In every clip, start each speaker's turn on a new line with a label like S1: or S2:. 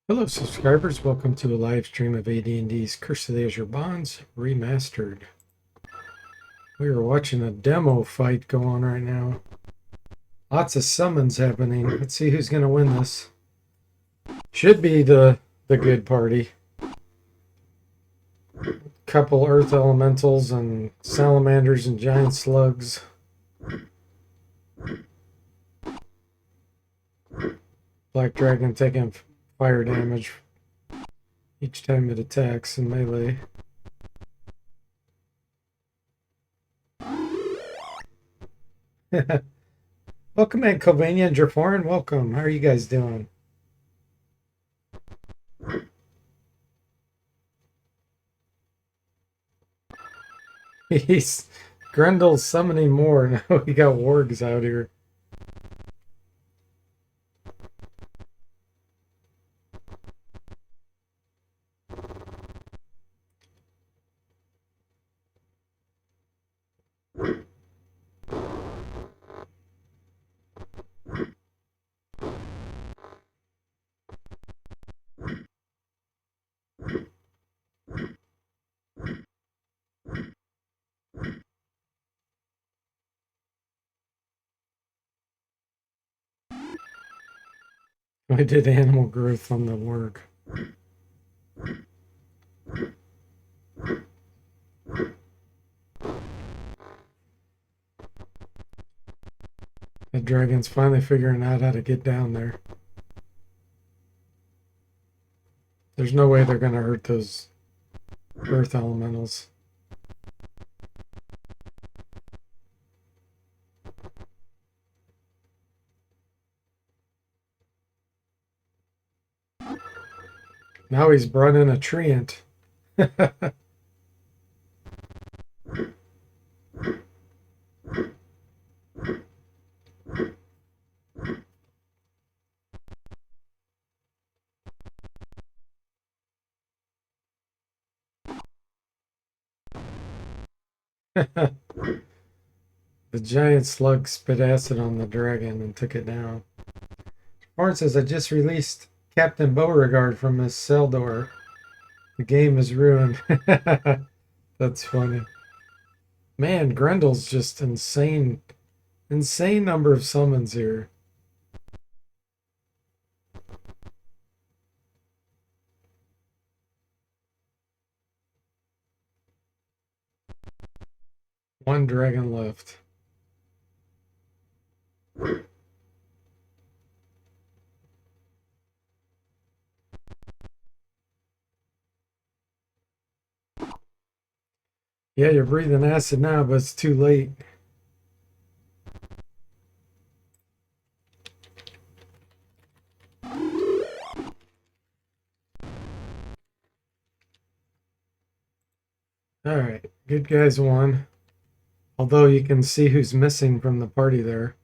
S1: Hello, subscribers. Welcome to a live stream of AD&D's Curse of the Azure Bonds Remastered. We are watching a demo fight go on right now. Lots of summons happening. Let's see who's going to win this. Should be the good party. Couple earth elementals and salamanders and giant slugs. Black dragon taking fire damage each time it attacks in melee. Welcome in, Covania and Jaforan. Welcome. How are you guys doing? He's Grendel's summoning more. Now we got wargs out here. I did animal growth on the work. The dragon's finally figuring out how to get down there. There's no way they're going to hurt those earth elementals. Now he's brought in a treant. The giant slug spit acid on the dragon and took it down. Horn says, I just released Captain Beauregard from his cell door. The game is ruined. That's funny. Man, Grendel's just insane. Insane number of summons here. One dragon left. Yeah, you're breathing acid now, but it's too late. All right, good guys won. Although you can see who's missing from the party there.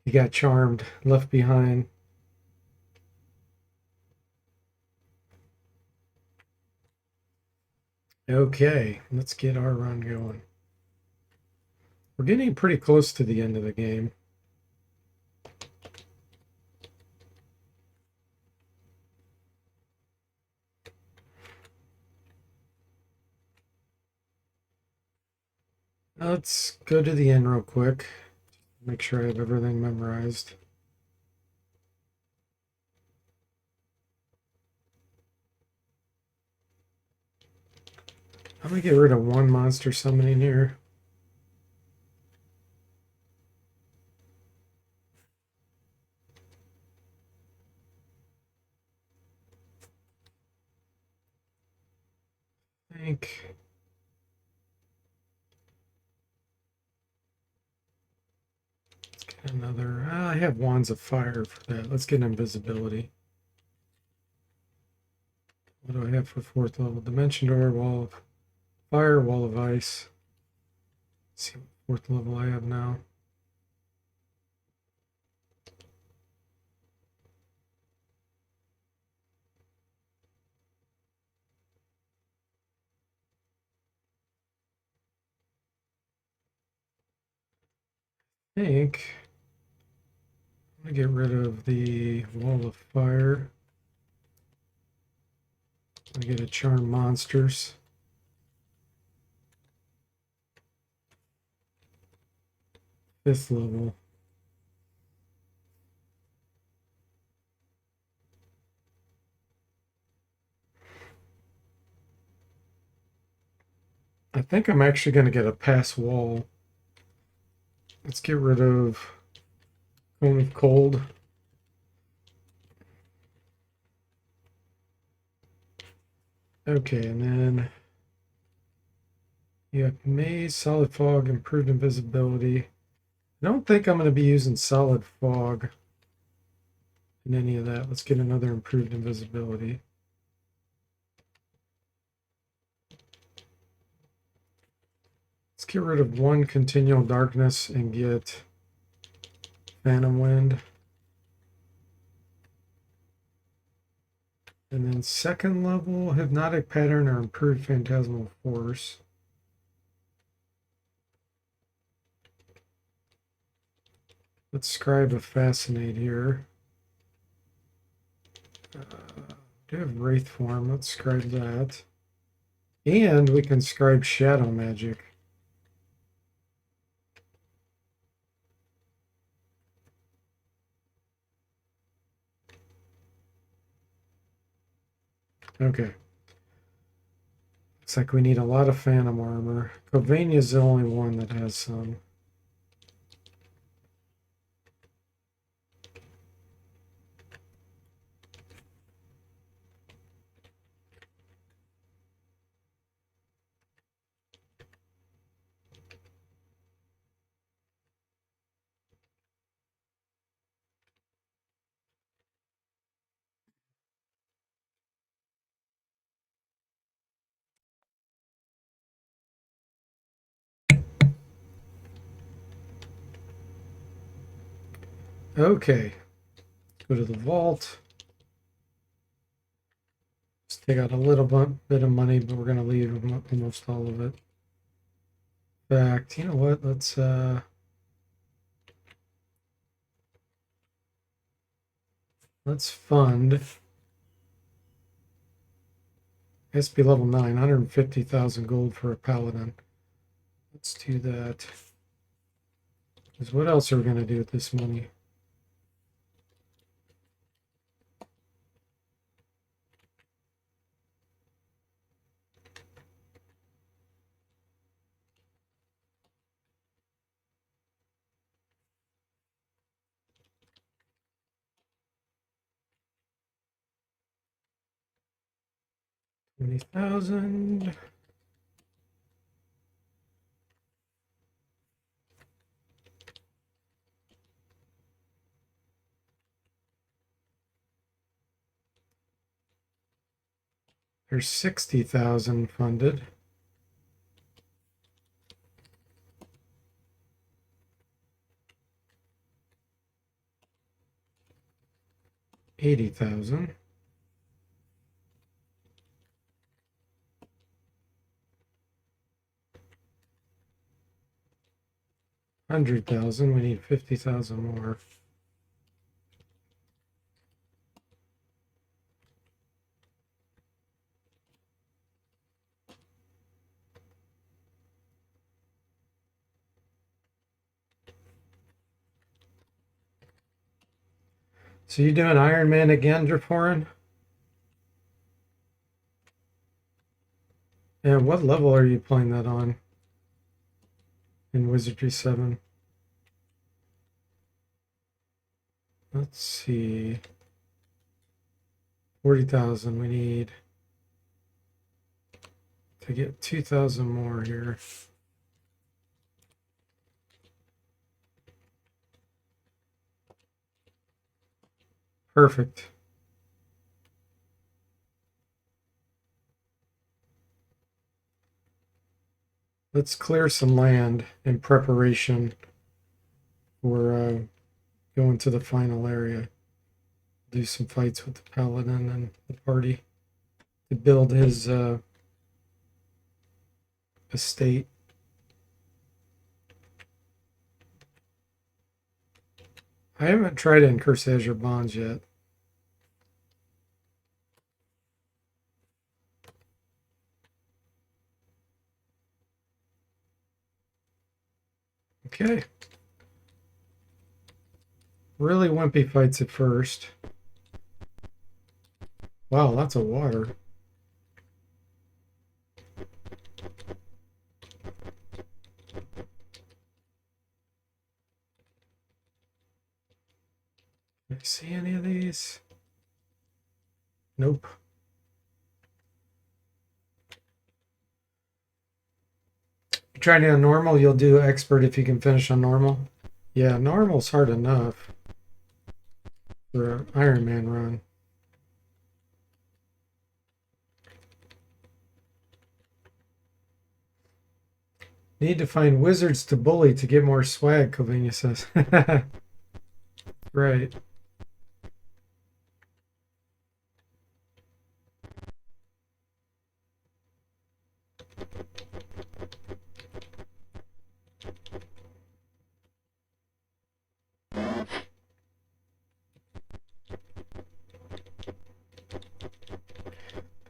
S1: He got charmed, left behind. Okay, let's get our run going. We're getting pretty close to the end of the game. Let's go to the end real quick. Make sure I have everything memorized. I'm gonna get rid of one monster summoning here. I think let's get another. I have wands of fire for that. Let's get invisibility. What do I have for fourth level? Dimension door, wall of fire, wall of ice. Let's see what fourth level I have now. I think I'm going to get rid of the Wall of Fire. I'm going to get a Charm Monsters. Fifth level. I think I'm actually going to get a Pass Wall. Let's get rid of Cone of Cold. Okay, and then you have Maze, Solid Fog, Improved Invisibility. I don't think I'm going to be using Solid Fog in any of that. Let's get another Improved Invisibility. Let's get rid of one Continual Darkness and get Phantom Wind. And then second level, Hypnotic Pattern or Improved Phantasmal Force. Let's scribe a Fascinate here. Do have Wraith Form. Let's scribe that. And we can scribe Shadow Magic. Okay. Looks like we need a lot of Phantom Armor. Covania is the only one that has some. Okay. Go to the vault. Just take out a little bit of money, but we're going to leave almost all of it. In fact, you know what? Let's fund SP level 9, 150,000 gold for a paladin. Let's do that. Because what else are we going to do with this money? $20,000. There's 60,000 funded. $80,000. $100,000. We need 50,000 more. So you doing Iron Man again, DFortae? And what level are you playing that on? In Wizardry 7. Let's see. 40,000. We need to get 2,000 more here. Perfect. Let's clear some land in preparation for going to the final area. Do some fights with the paladin and the party to build his estate. . I haven't tried to incurse Azure bonds yet. Okay. Really wimpy fights at first. Wow, lots of water. Can I see any of these? Nope. You try to on normal, you'll do expert if you can finish on normal. Yeah, normal's hard enough for an Iron Man run. Need to find wizards to bully to get more swag, Covina says. Right.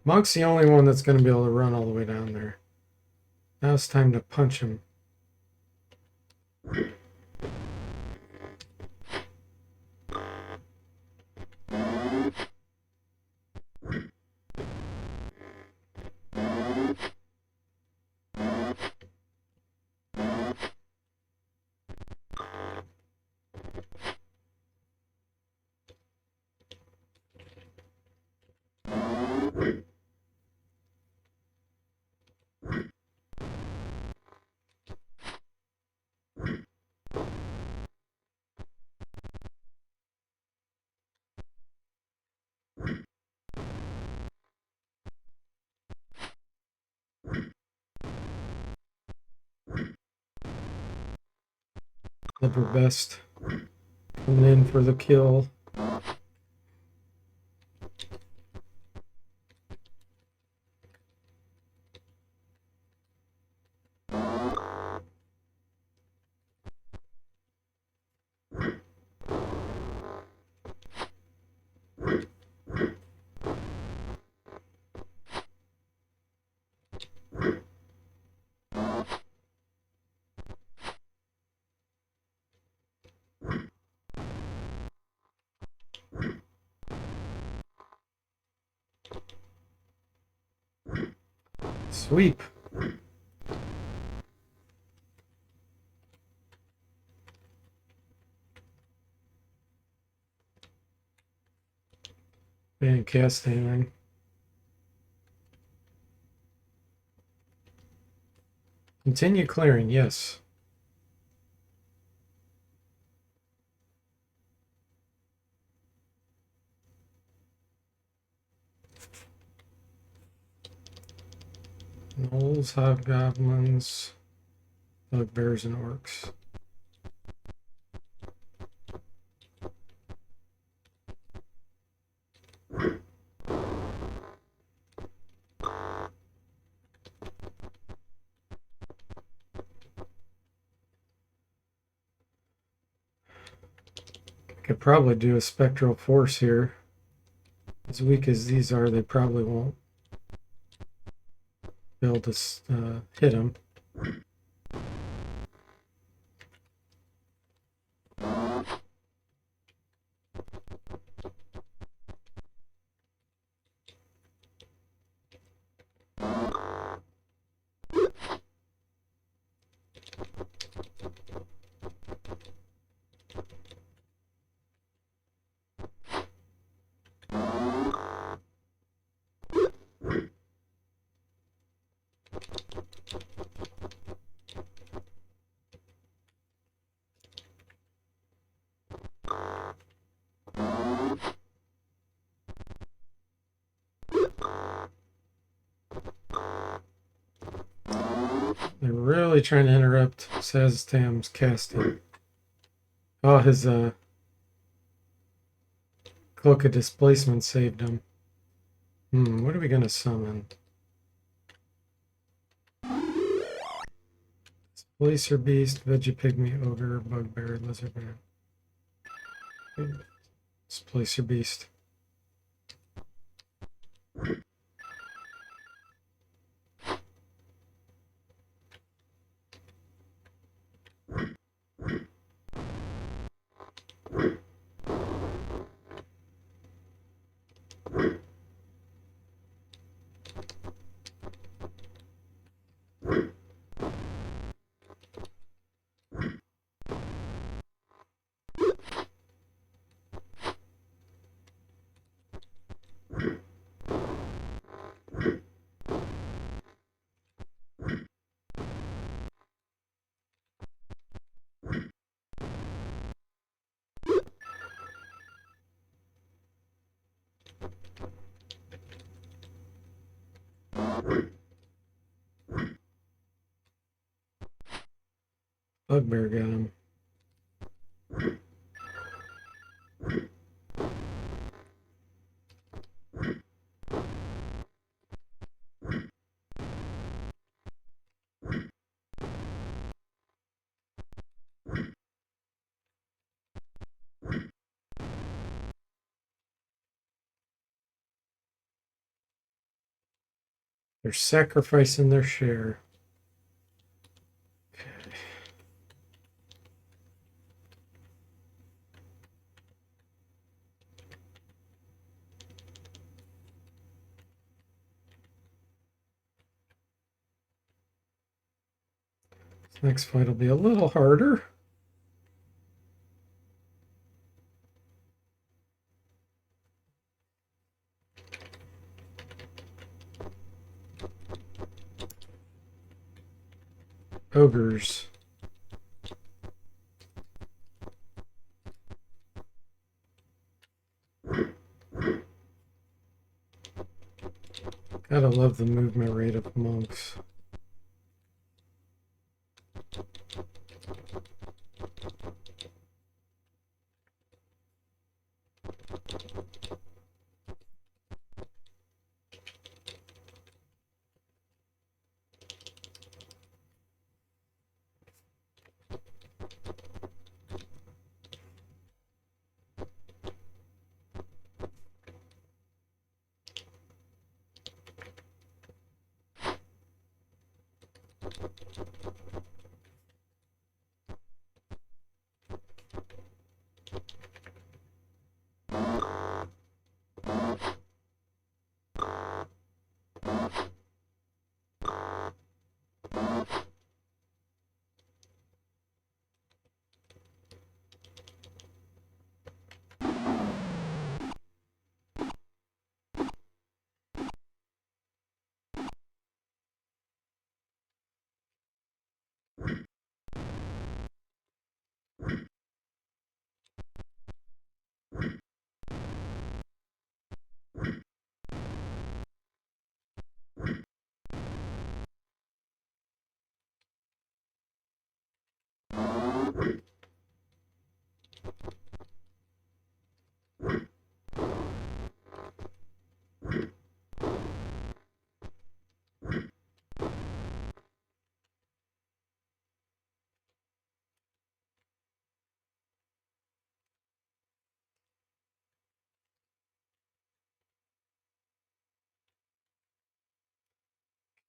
S1: Monk's the only one that's going to be able to run all the way down there. Now it's time to punch him. Liver best coming in for the kill. Sweep. Didn't cast anything. Continue clearing, yes. Gnolls, hobgoblins, bugbears, and orcs. Could probably do a spectral force here. As weak as these are, they probably won't be able to hit them. They're really trying to interrupt Saztam's casting. Oh, his Cloak of Displacement saved him. What are we going to summon? Displacer Beast, Veggie Pygmy, Ogre, Bugbear, Lizardman. Let's place your beast. Bugbear got him. They're sacrificing their share. This next fight will be a little harder. Ogres. Gotta love the movement rate of monks.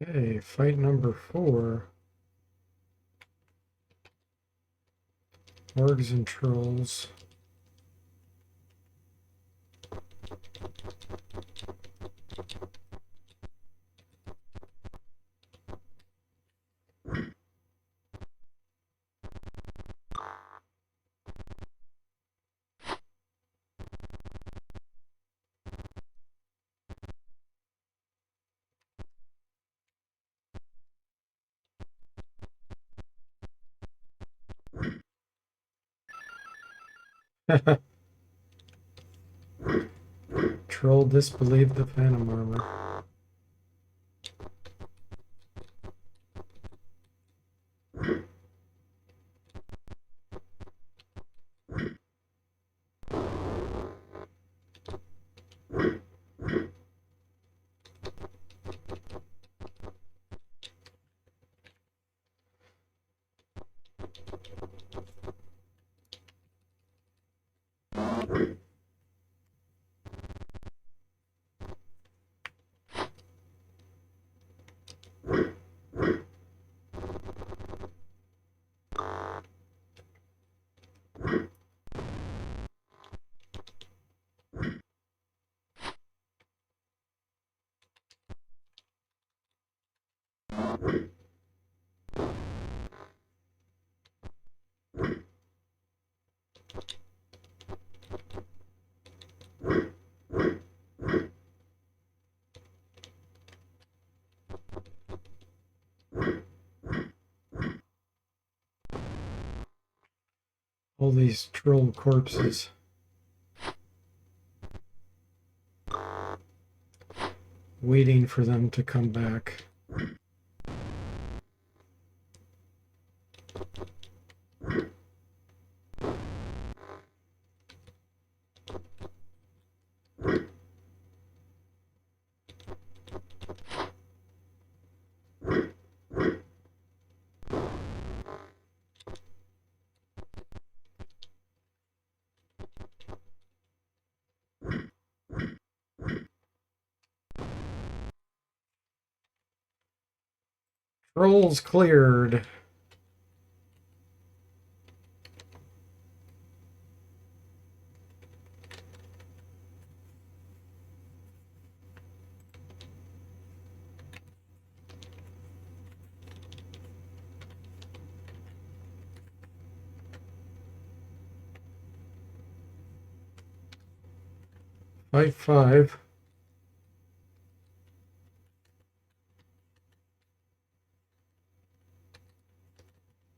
S1: Okay, fight number 4. Orgs and trolls. Troll disbelieved the phantom armor. All these troll corpses. Waiting for them to come back. Trolls cleared. Fight 5.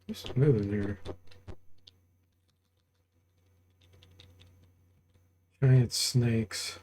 S1: Just moving here. Giant snakes.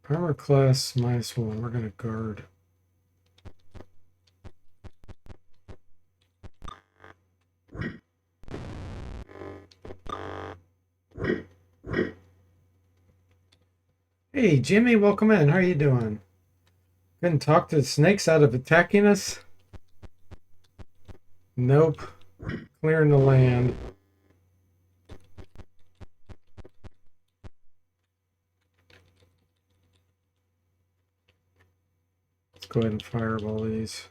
S1: Armor class -1. We're going to guard. Hey, Jimmy, welcome in. How are you doing? Couldn't talk the snakes out of attacking us? Nope. Clearing the land. Let's go ahead and fireball these.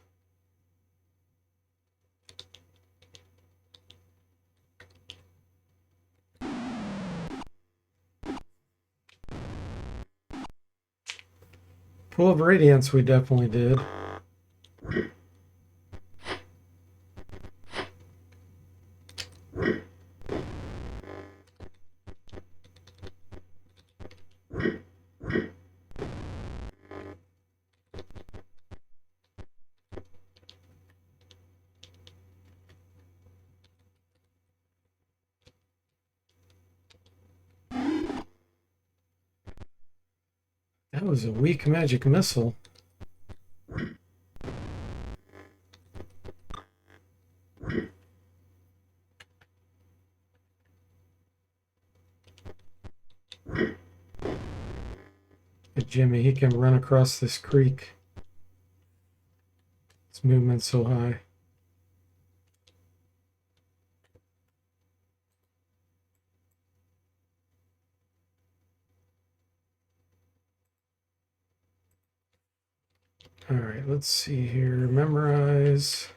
S1: Pool of Radiance we definitely did. That was a weak magic missile. Hey, Jimmy, he can run across this creek. Its movement's so high. All right, let's see here. Memorize.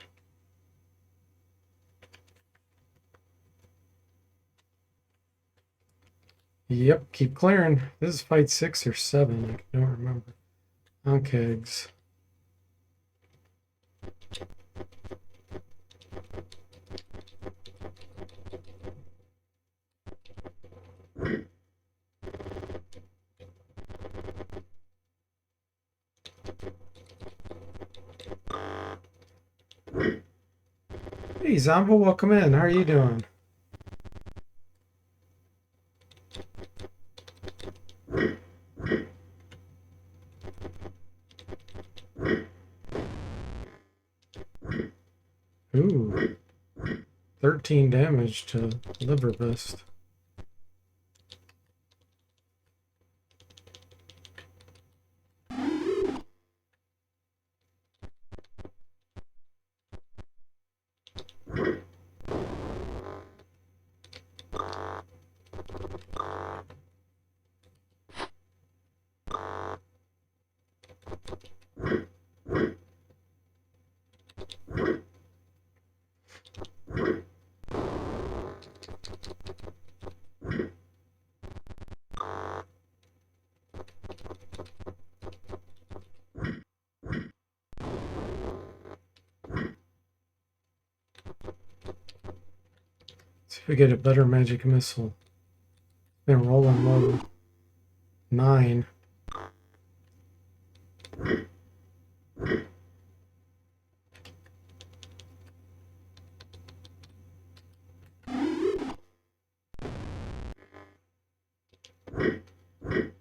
S1: Yep, keep clearing. This is fight 6 or 7. I don't remember. On kegs. Hey, Zombo, welcome in. How are you doing? Ooh. 13 damage to Liver Vest. See if we get a better magic missile. Been rolling low. 9.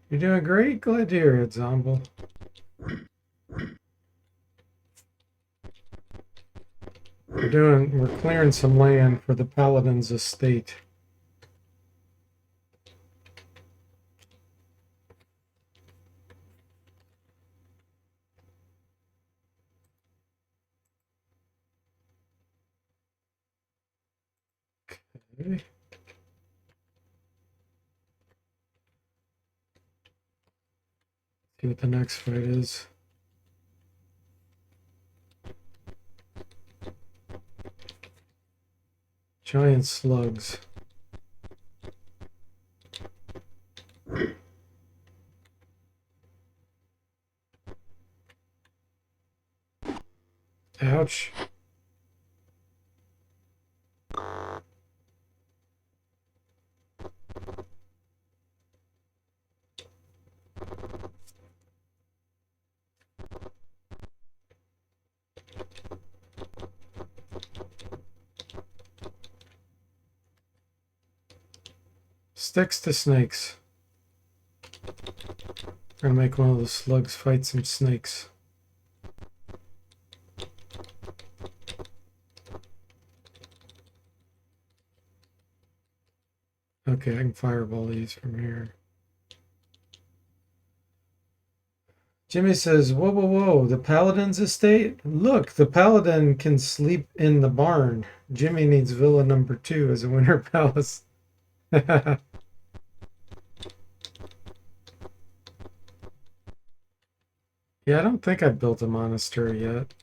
S1: You're doing great. Glad to hear it, Zomble. We're clearing some land for the Paladin's estate. Okay. See what the next fight is. Giant slugs. Ouch. Sticks to snakes. We're gonna make one of the slugs fight some snakes. Okay, I can fireball these from here. Jimmy says, whoa, whoa, whoa, the Paladin's estate? Look, the Paladin can sleep in the barn. Jimmy needs villa number 2 as a winter palace. Yeah, I don't think I've built a monastery yet.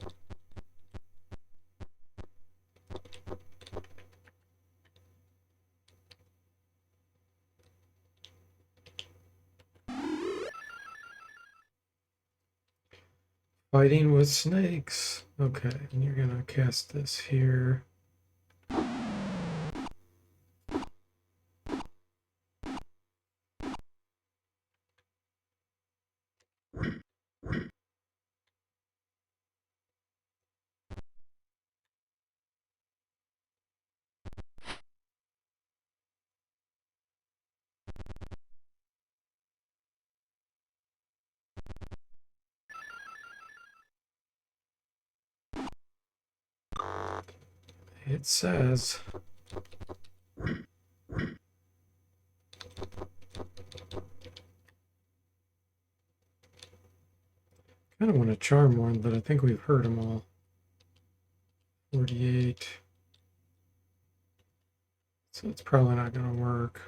S1: Fighting with snakes. Okay, and you're gonna cast this here. It says kind of want to charm one, but I think we've heard them all. 48. So it's probably not going to work.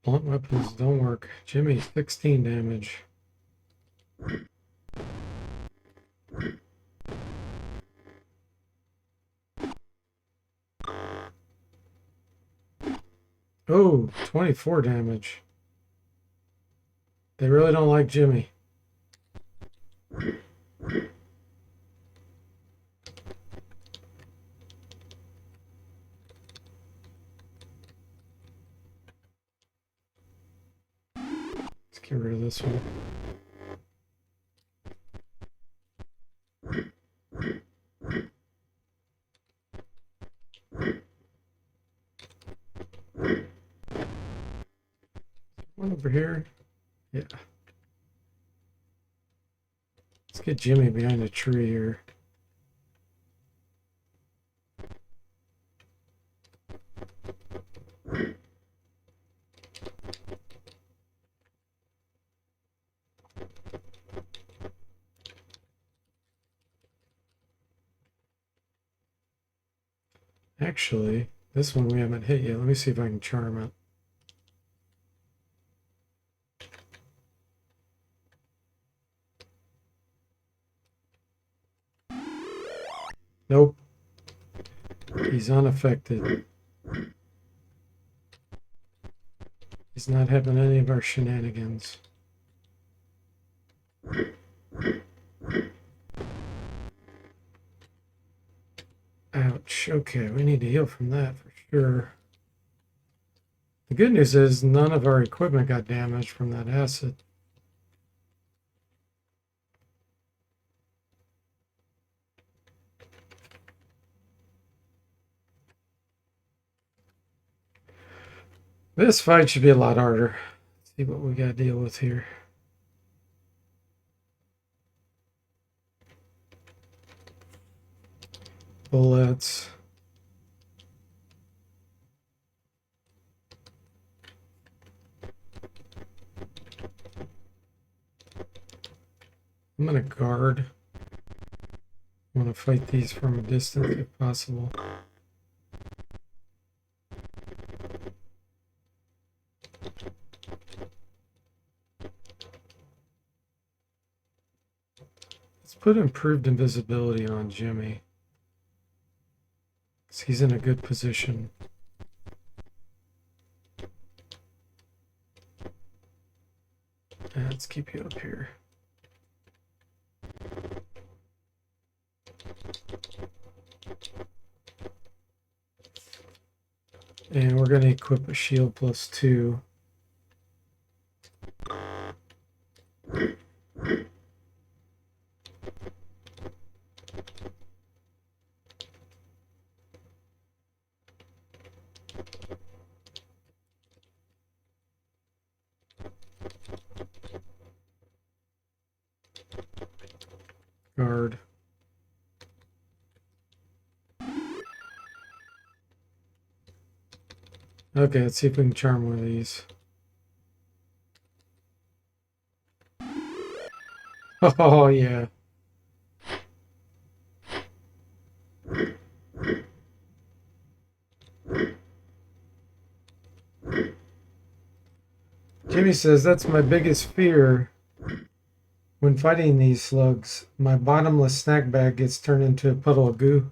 S1: Blunt weapons don't work. Jimmy, 16 damage. Oh, 24 damage. They really don't like Jimmy. get rid of this one. One over here. Yeah. Let's get Jimmy behind a tree here. Actually, this one we haven't hit yet. Let me see if I can charm it. Nope. He's unaffected. He's not having any of our shenanigans. Ouch. Okay, we need to heal from that for sure. The good news is none of our equipment got damaged from that acid. This fight should be a lot harder. Let's see what we got to deal with here. Bullets. I'm going to guard. I want to fight these from a distance if possible. Let's put improved invisibility on Jimmy, because he's in a good position. And let's keep you up here. And we're going to equip a shield +2. Guard. Okay, let's see if we can charm one of these. Oh, yeah. Jimmy says, that's my biggest fear when fighting these slugs. My bottomless snack bag gets turned into a puddle of goo.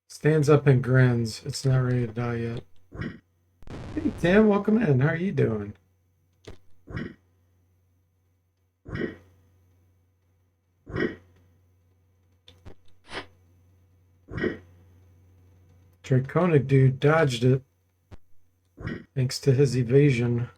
S1: Stands up and grins. It's not ready to die yet. Hey, Tim, welcome in. How are you doing? Draconic dude dodged it thanks to his evasion.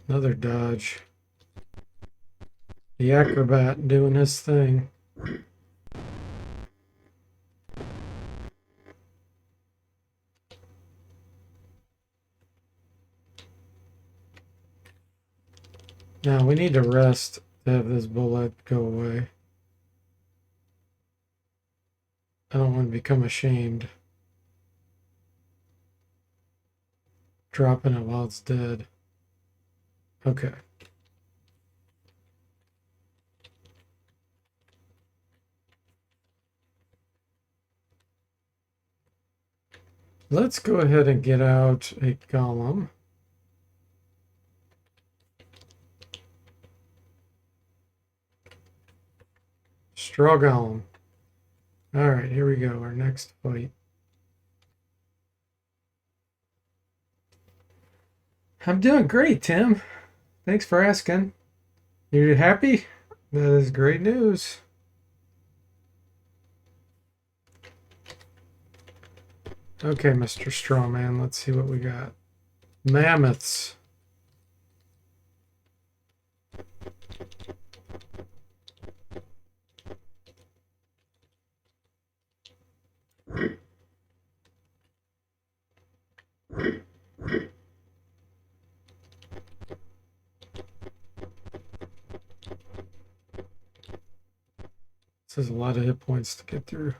S1: Another dodge. The acrobat doing his thing. Now we need to rest to have this bullet go away. I don't want to become ashamed. Dropping it while it's dead. Okay. Let's go ahead and get out a golem. Straw golem. All right, here we go. Our next fight. I'm doing great, Tim. Thanks for asking. You happy? That is great news. Okay, Mr. Strawman, let's see what we got. Mammoths. This is a lot of hit points to get through.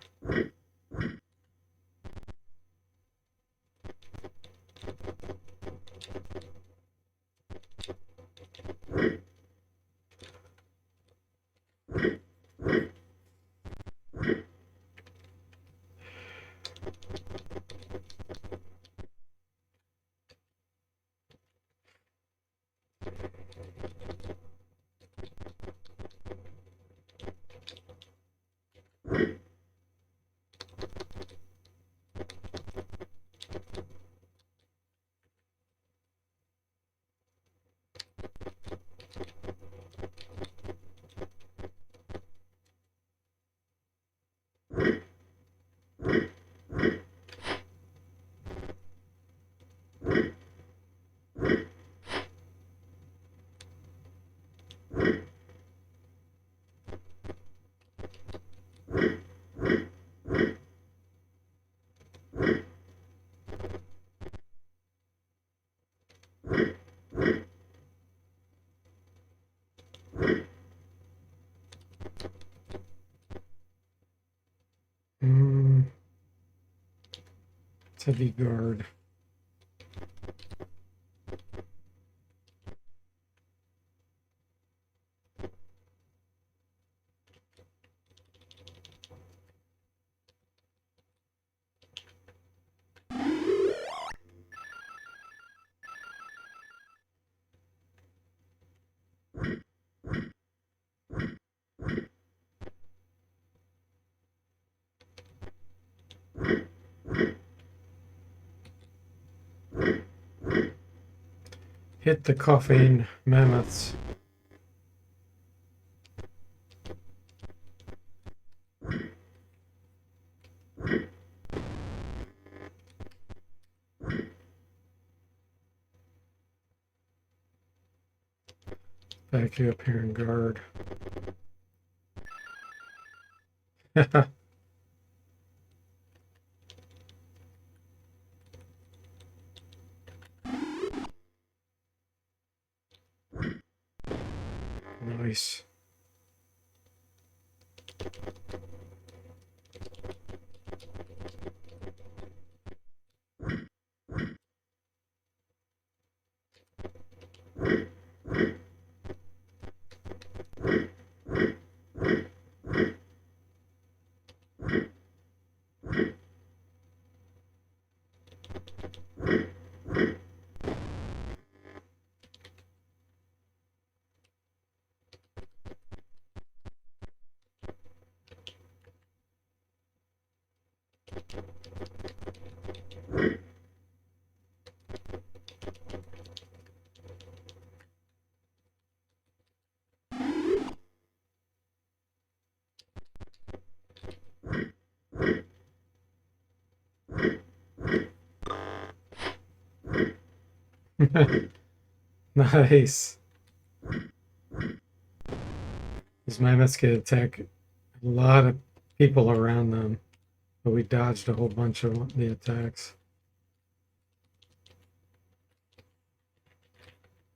S1: It's heavy guard. Hit the coughing mammoths. Back you up here and guard. Nice. Nice. These mammoths can attack a lot of people around them, but we dodged a whole bunch of the attacks.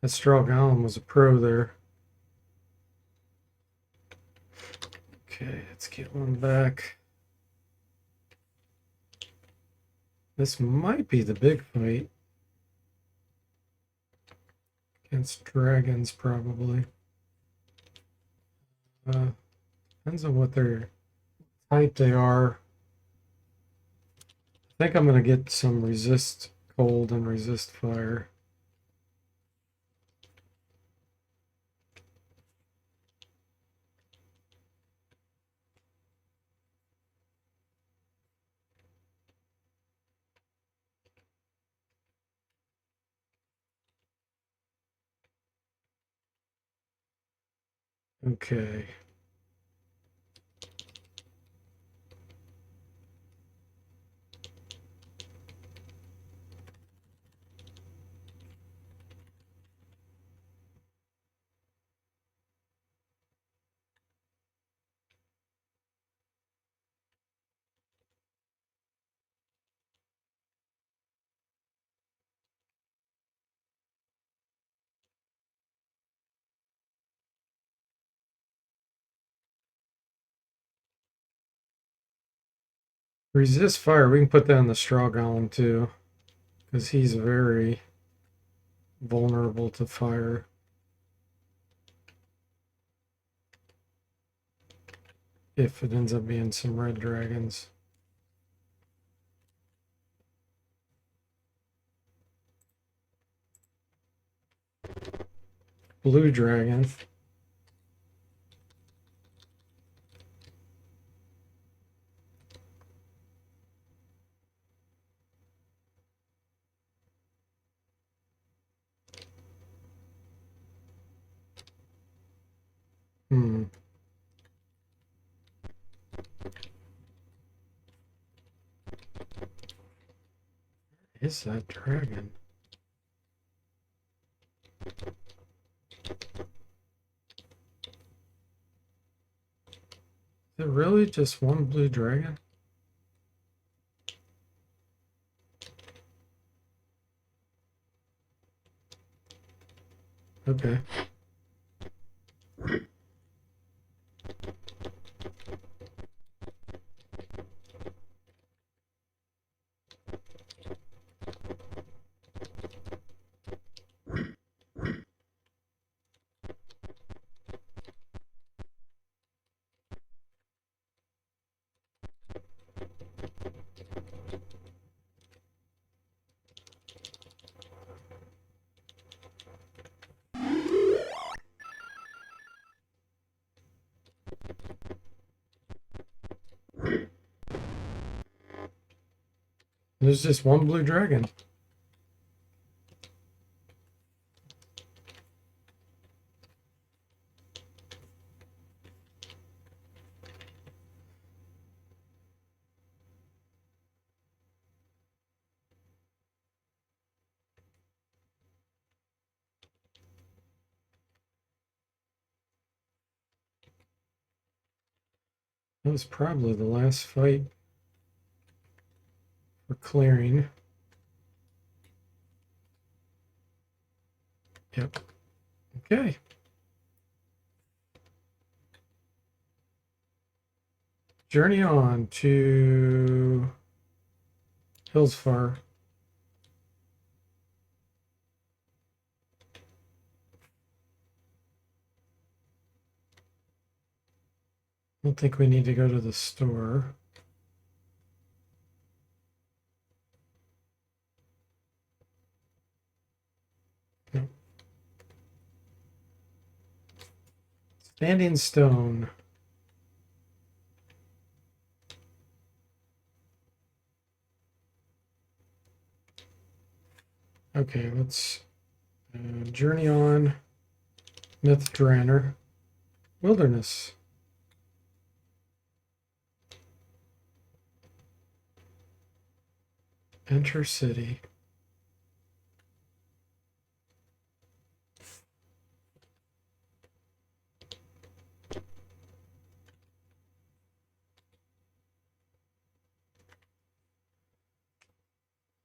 S1: That straw golem was a pro there. Okay, let's get one back. This might be the big fight. Against dragons, probably. Depends on what their type they are. I think I'm going to get some resist cold and resist fire. Okay. Resist fire. We can put that on the straw golem too, because he's very vulnerable to fire. If it ends up being some red dragons. Blue dragon. Hmm. Is that dragon? Is it really just one blue dragon? Okay. There's just one blue dragon. That was probably the last fight for clearing. Yep. Okay. Journey on to Hillsfar. I don't think we need to go to the store. No. Standing Stone. Okay, let's journey on. Myth Draenor. Wilderness. Enter city.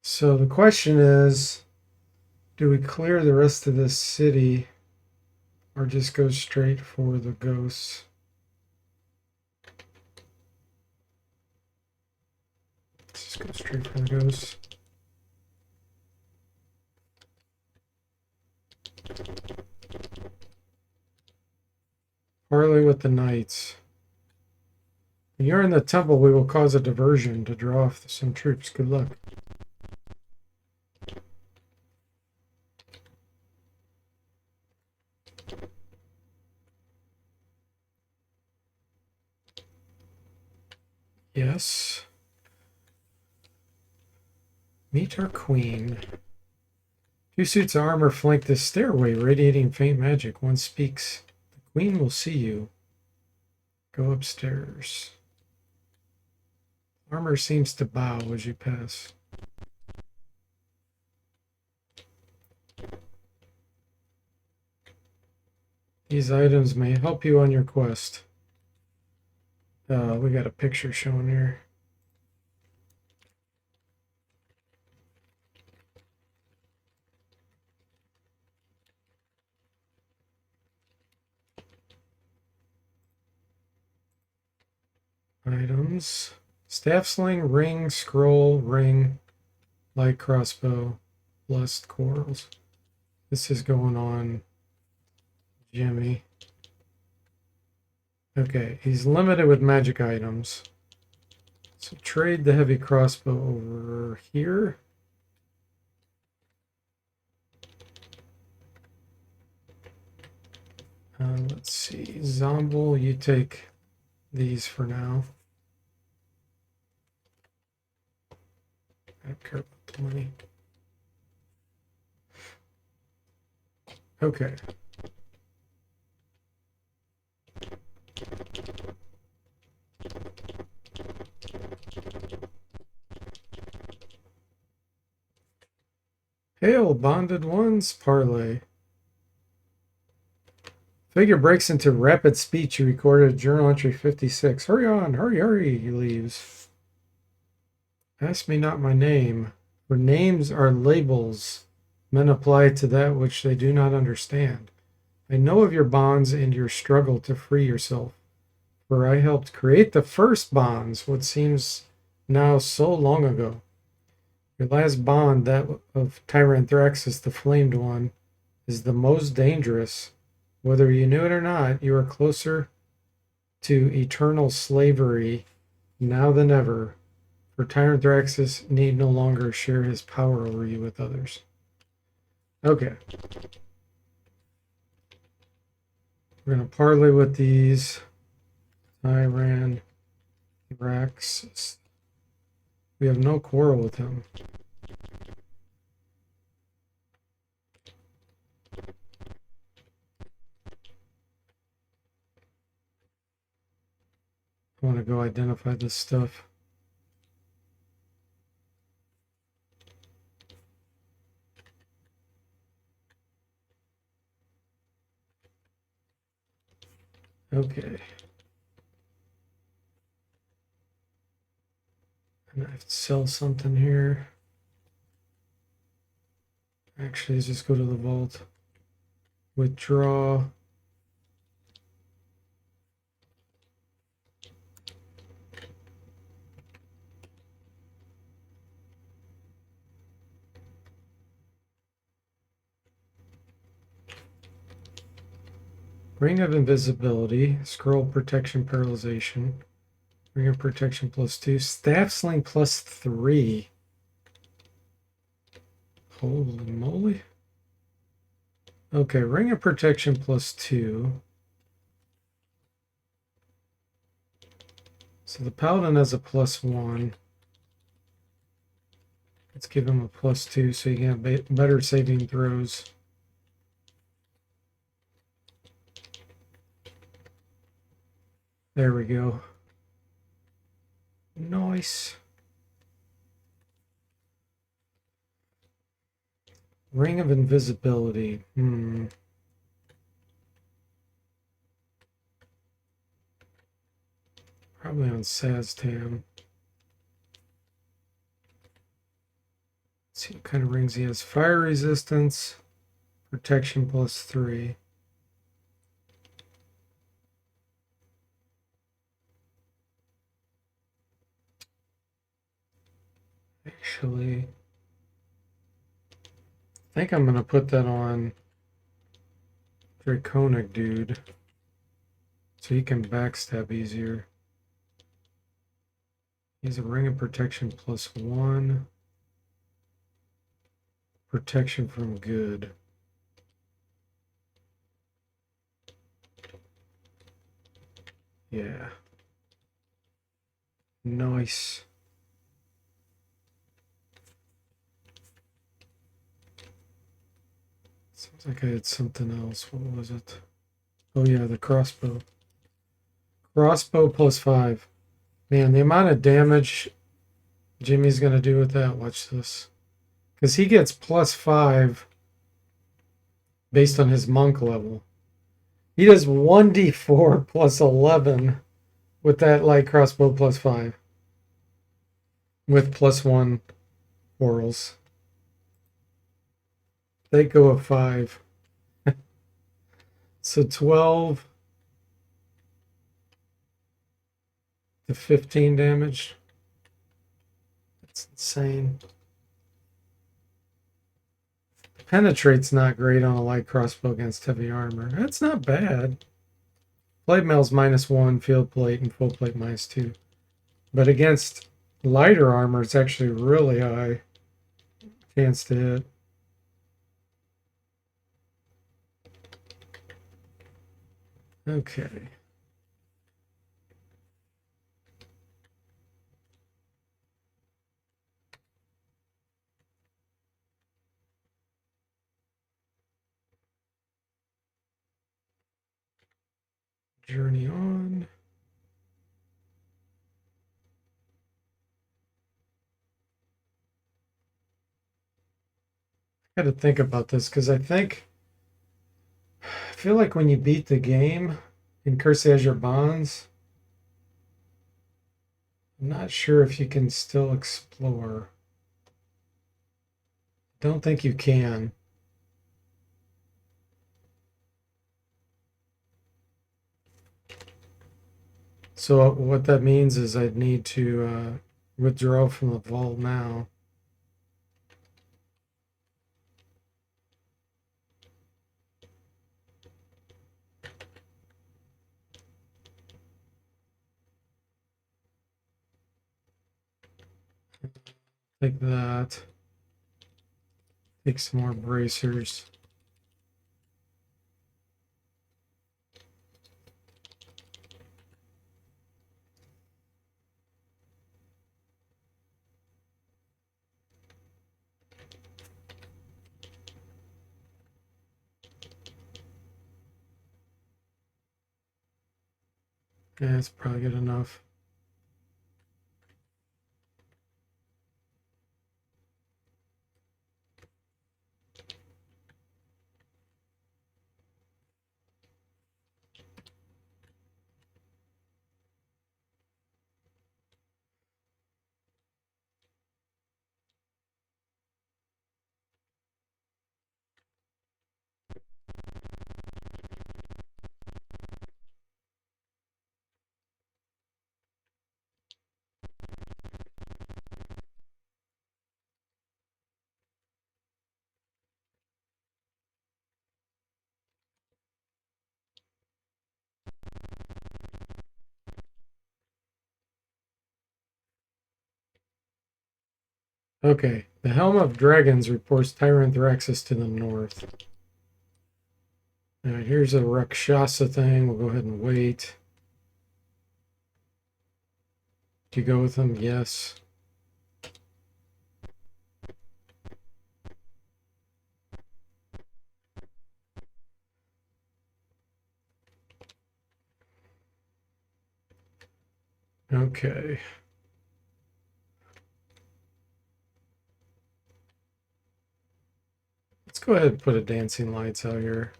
S1: So the question is, do we clear the rest of this city or just go straight for the ghosts? Let's just go straight for the ghosts. Parley with the knights. When you're in the temple, we will cause a diversion to draw off some troops. Good luck. Yes. Meet our queen. 2 suits of armor flank this stairway, radiating faint magic. One speaks. The queen will see you. Go upstairs. Armor seems to bow as you pass. These items may help you on your quest. We got a picture shown here. Items. Staff sling, ring, scroll, ring, light crossbow, blessed corals. This is going on Jimmy. Okay, he's limited with magic items. So trade the heavy crossbow over here. Let's see. Zomble, you take these for now. I don't care about the money. Okay. Hail, bonded ones, parlay. Figure breaks into rapid speech. You recorded journal entry 56. Hurry on, hurry, hurry, he leaves. Ask me not my name, for names are labels men apply to that which they do not understand. I know of your bonds and your struggle to free yourself, for I helped create the first bonds, what seems now so long ago. Your last bond, that of Tyranthraxis, the Flamed One, is the most dangerous. Whether you knew it or not, you are closer to eternal slavery now than ever, for Tyranthraxis need no longer share his power over you with others. Okay. We're going to parlay with these. Tyranthraxis. We have no quarrel with him. I want to go identify this stuff. Okay. And I have to sell something here. Actually, let's just go to the vault. Withdraw. Ring of Invisibility, Scroll Protection Paralyzation, Ring of Protection +2, Staff Sling +3. Holy moly. Okay, Ring of Protection +2. So the Paladin has a +1. Let's give him a +2 so you can have better saving throws. There we go. Nice. Ring of Invisibility. Probably on Saztam. Let's see what kind of rings he has. Fire resistance, protection +3. Actually, I think I'm going to put that on Draconic Dude so he can backstab easier. He's a ring of protection +1. Protection from good. Yeah. Nice. Sounds like I had something else. What was it? Oh yeah, the crossbow. Crossbow +5. Man, the amount of damage Jimmy's gonna do with that, watch this. Because he gets +5 based on his monk level. He does 1d4 +11 with that light crossbow +5. With +1 orals. They go of 5. So 12 to 15 damage. That's insane. Penetrate's not great on a light crossbow against heavy armor. That's not bad. Plate mail's -1, field plate, and full plate -2. But against lighter armor, it's actually really high chance to hit. Okay. Journey on. I had to think about this because I feel like when you beat the game in Curse of Azure Bonds, I'm not sure if you can still explore. Don't think you can. So what that means is I'd need to withdraw from the vault now. Take that. Take some more bracers. Yeah, that's probably good enough. Okay, the Helm of Dragons reports Tyranthoraxis to the north. All right, here's a Rakshasa thing. We'll go ahead and wait. Do you go with them? Yes. Okay. Let's go ahead and put a dancing lights out here.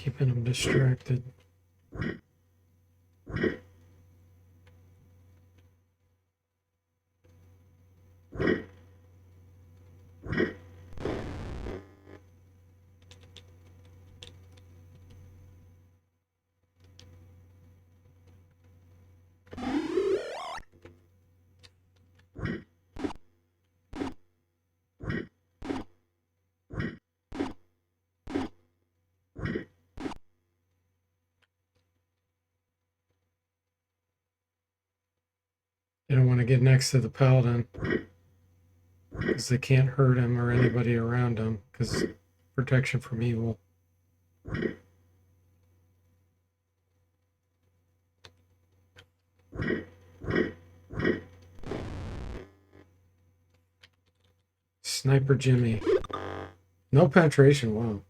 S1: Keeping him distracted. You don't want to get next to the paladin because they can't hurt him or anybody around him because protection from evil. Sniper Jimmy. No penetration, wow.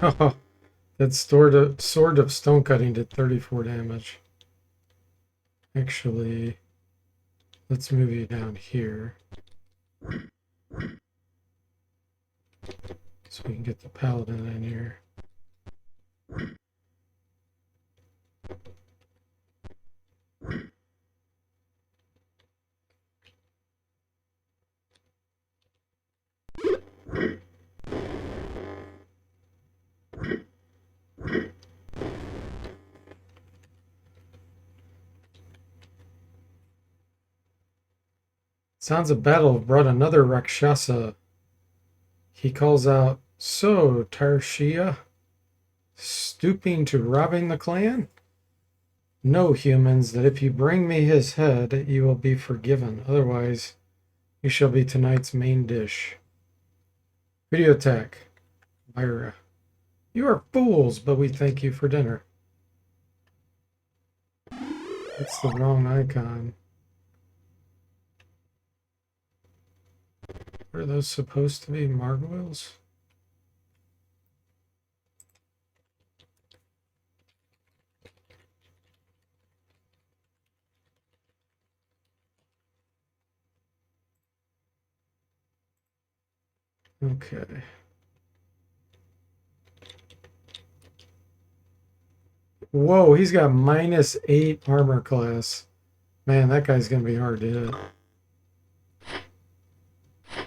S1: Oh, that sword of stone cutting did 34 damage. Actually, let's move you down here so we can get the paladin in here. Sounds of battle have brought another Rakshasa. He calls out, "So, Tarshia, stooping to robbing the clan? Know, humans, that if you bring me his head, you will be forgiven. Otherwise, you shall be tonight's main dish." Video attack. Myra. You are fools, but we thank you for dinner. That's the wrong icon. Are those supposed to be gargoyles? Okay. Whoa, he's got -8 armor class. Man, that guy's going to be hard to hit.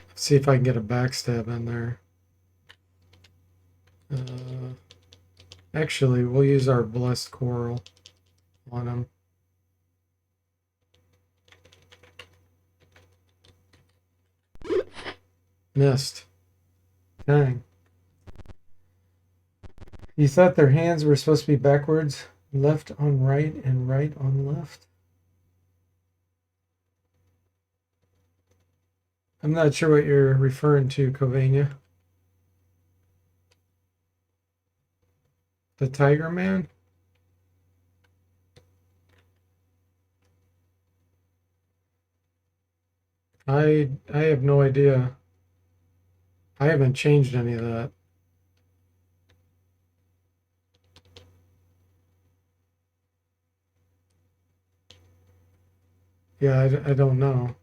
S1: Let's see if I can get a backstab in there. Actually, we'll use our Blessed Coral on him. Missed. Dang. You thought their hands were supposed to be backwards? Left on right and right on left? I'm not sure what you're referring to, Covania. The Tiger Man? I have no idea. I haven't changed any of that. Yeah, I don't know.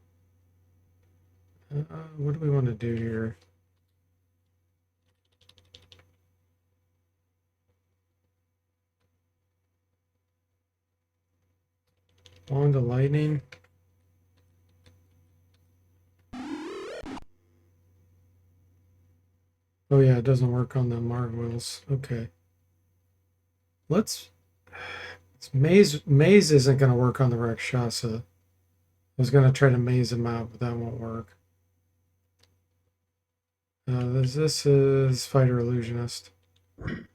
S1: What do we want to do here? Wand of Lightning. yeah, it doesn't work on the margwills. Okay. Maze isn't going to work on the Rakshasa. I was going to try to maze him out, but that won't work. This is Fighter Illusionist. I'm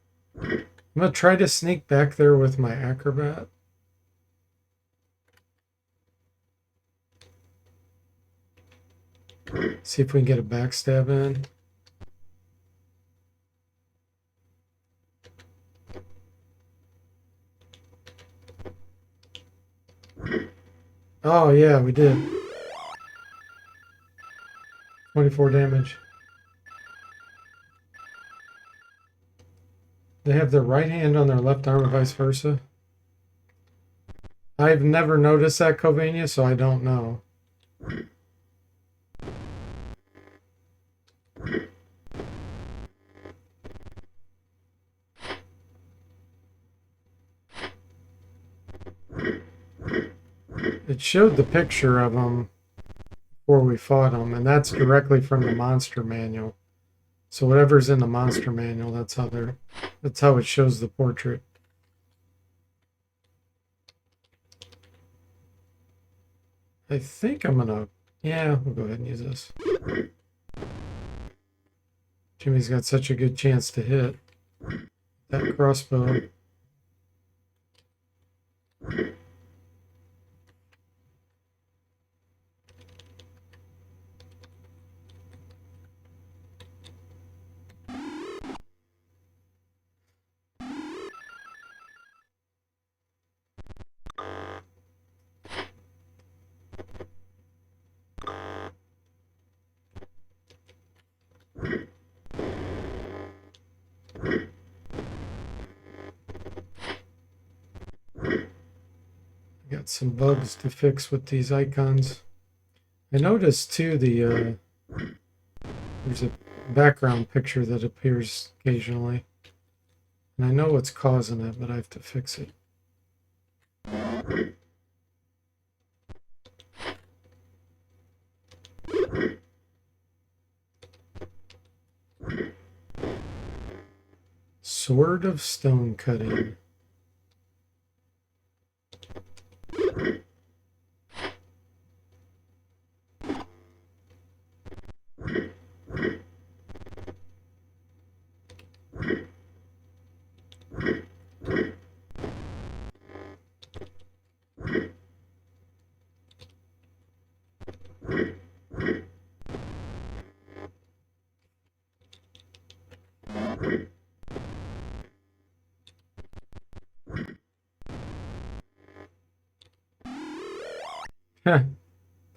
S1: going to try to sneak back there with my Acrobat. See if we can get a backstab in. Oh yeah, we did. 24 damage. They have their right hand on their left arm and vice versa. I've never noticed that, Covania, so I don't know. It showed the picture of them before we fought them, and that's directly from the monster manual. So whatever's in the monster manual, that's how it shows the portrait. I think I'm gonna, yeah, we'll go ahead and use this. Jimmy's got such a good chance to hit that crossbow. Got some bugs to fix with these icons. I noticed too there's a background picture that appears occasionally. And I know what's causing it, but I have to fix it. Sword of Stone Cutting.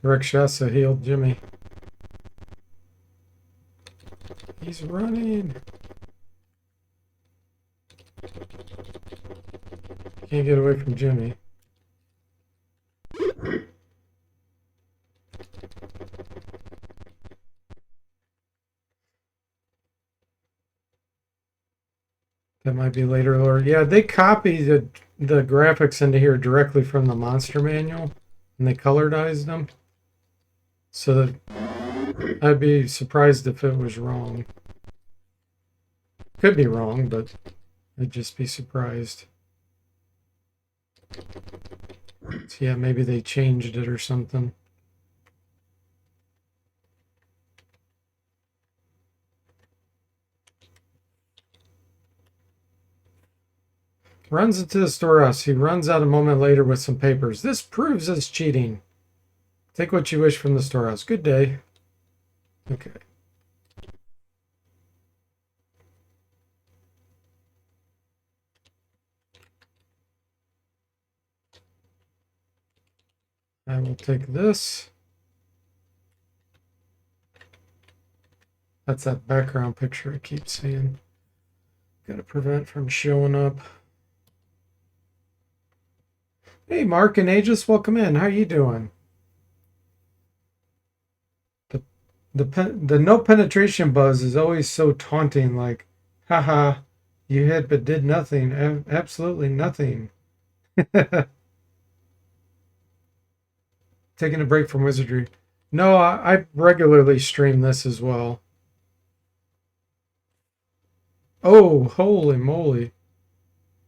S1: The Rakshasa healed Jimmy. He's running. Can't get away from Jimmy. That might be later, Lord. Yeah, they copied the graphics into here directly from the monster manual, and they colorized them. So that I'd be surprised if it was wrong. Could be wrong, but I'd just be surprised. So yeah, maybe they changed it or something. Runs into the storehouse. He runs out a moment later with some papers. This proves it's cheating. Take what you wish from the storehouse. Good day. Okay. I will take this. That's that background picture I keep seeing. Gotta prevent from showing up. Hey, Mark and Aegis, welcome in. How you doing? The no penetration buzz is always so taunting, like, haha, you hit but did nothing. Absolutely nothing. Taking a break from wizardry. No, I regularly stream this as well. Oh, holy moly.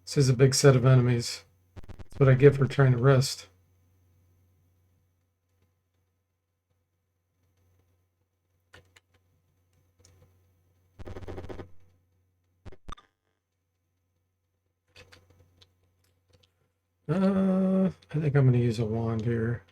S1: This is a big set of enemies. That's what I get for trying to rest. I think I'm going to use a wand here.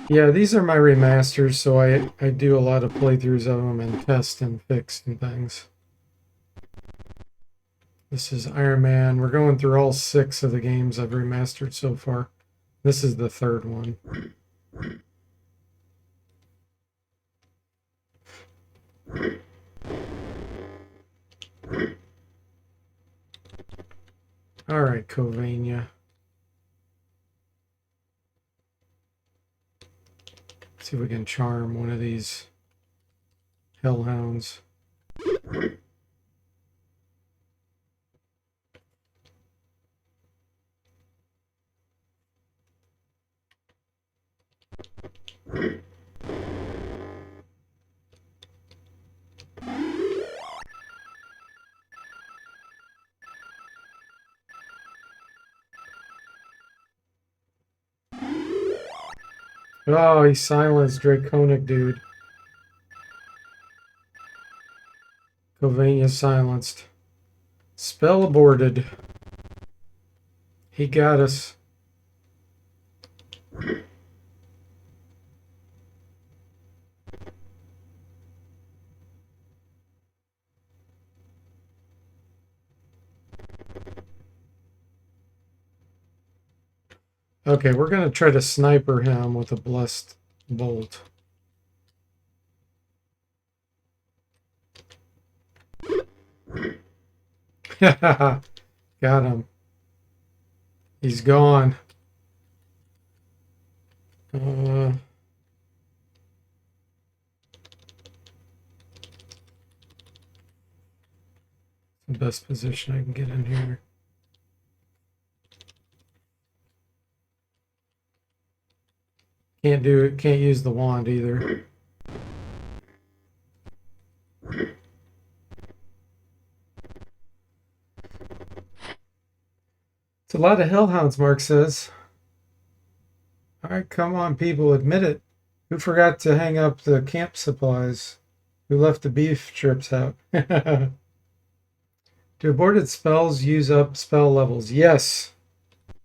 S1: Yeah, these are my remasters, so I do a lot of playthroughs of them and test and fix and things. This is Iron Man. We're going through all 6 of the games I've remastered so far. This is the 3rd one. All right, Covania. See if we can charm one of these hellhounds. Oh, he silenced Draconic dude. Covania silenced. Spell aborted. He got us. Okay, we're going to try to sniper him with a blessed bolt. Got him. He's gone. The best position I can get in here. Can't do it. Can't use the wand either. It's a lot of hellhounds, Mark says. All right, come on, people, admit it. Who forgot to hang up the camp supplies? Who left the beef strips out? Do aborted spells use up spell levels? Yes.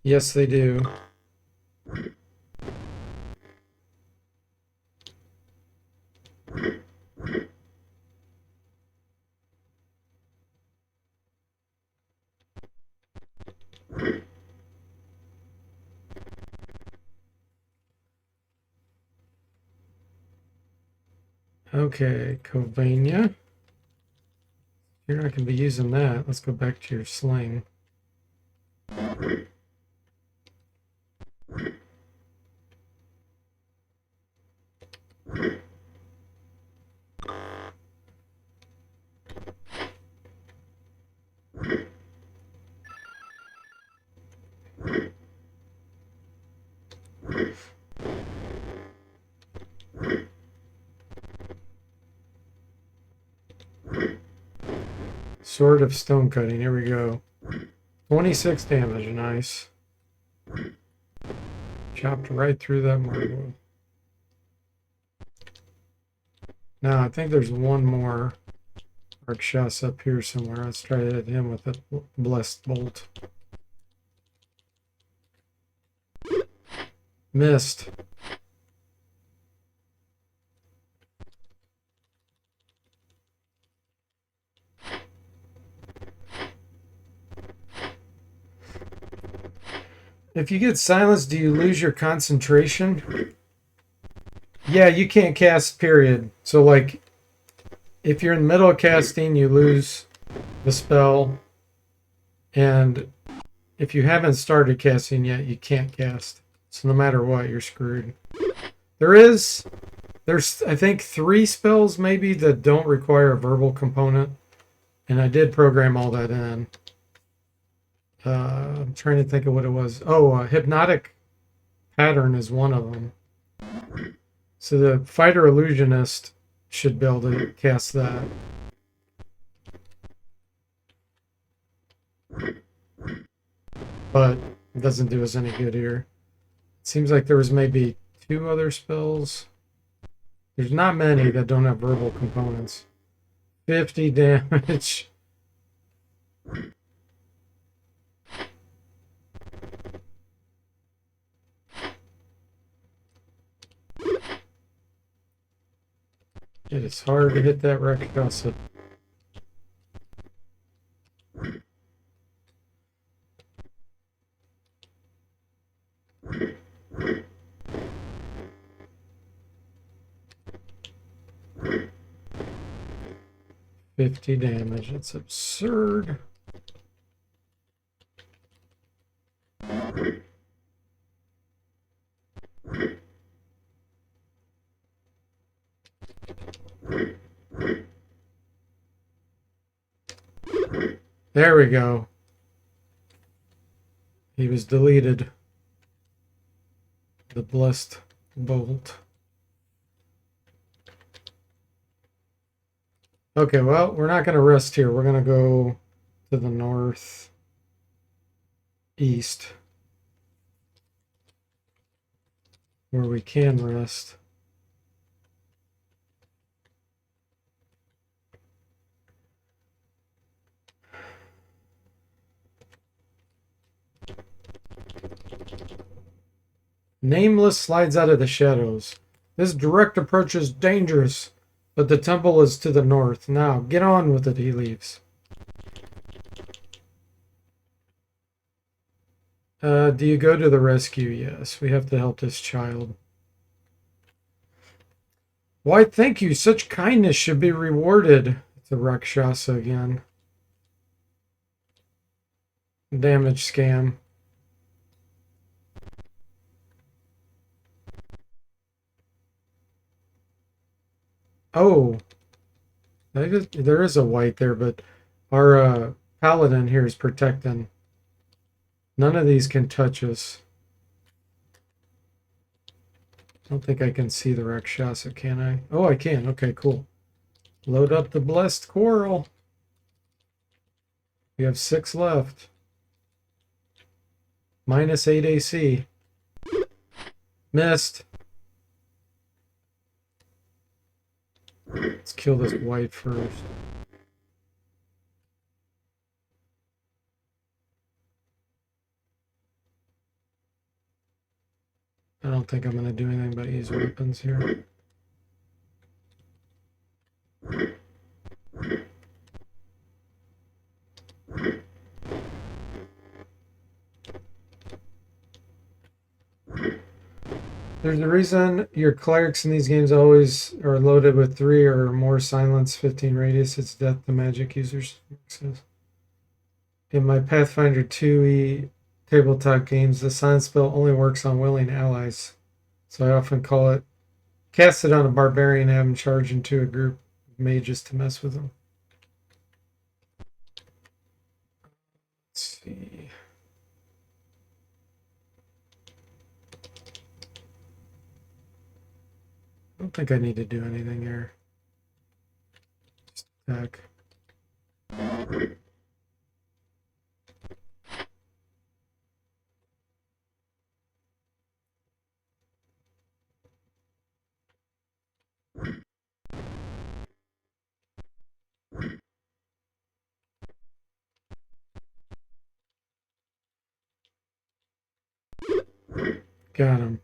S1: Yes, they do. Okay, Covania. You're not going to be using that. Let's go back to your sling. Sword of Stone Cutting. Here we go. 26 damage. Nice. Chopped right through that marble. Now, I think there's one more Rakshas up here somewhere. Let's try to hit him with a blessed bolt. Missed. If you get silenced, do you lose your concentration? Yeah, you can't cast, period. So, like, if you're in the middle of casting, you lose the spell. And if you haven't started casting yet, you can't cast. So no matter what, you're screwed. There's, I think, 3 spells maybe that don't require a verbal component. And I did program all that in. I'm trying to think of what it was. Oh, hypnotic pattern is one of them. So the fighter illusionist should be able to cast that. But it doesn't do us any good here. It seems like there was maybe 2 other spells. There's not many that don't have verbal components. 50 damage. It is hard to hit that Rakshasa. $50 damage. It's absurd. There we go. He was deleted. The blessed bolt. Okay, well, we're not going to rest here. We're going to go to the north east where we can rest. Nameless slides out of the shadows. This direct approach is dangerous, but the temple is to the north. Now, get on with it, he leaves. Do you go to the rescue? Yes, we have to help this child. Why, thank you. Such kindness should be rewarded. It's a Rakshasa again. Damage scam. Oh, there is a white there, but our paladin here is protecting. None of these can touch us. I don't think I can see the Rakshasa, can I? Oh, I can. Okay, cool. Load up the blessed coral. We have 6 left. -8 AC. Missed. Let's kill this white first. I don't think I'm going to do anything but use weapons here. There's a reason your clerics in these games always are loaded with 3 or more silence, 15 radius. It's death to magic users. In my Pathfinder 2e tabletop games, the silence spell only works on willing allies. So I often cast it on a barbarian and have him charge into a group of mages to mess with them. Let's see. I don't think I need to do anything here. Just attack. Got him.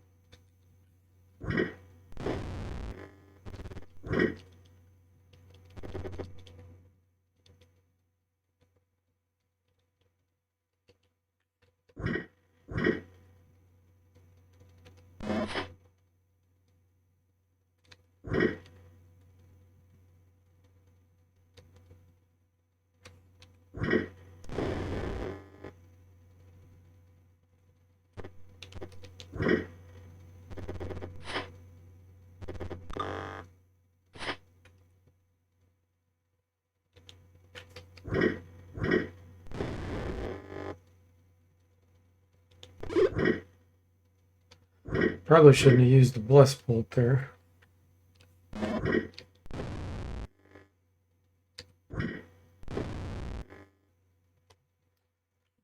S1: Probably shouldn't have used the bless bolt there.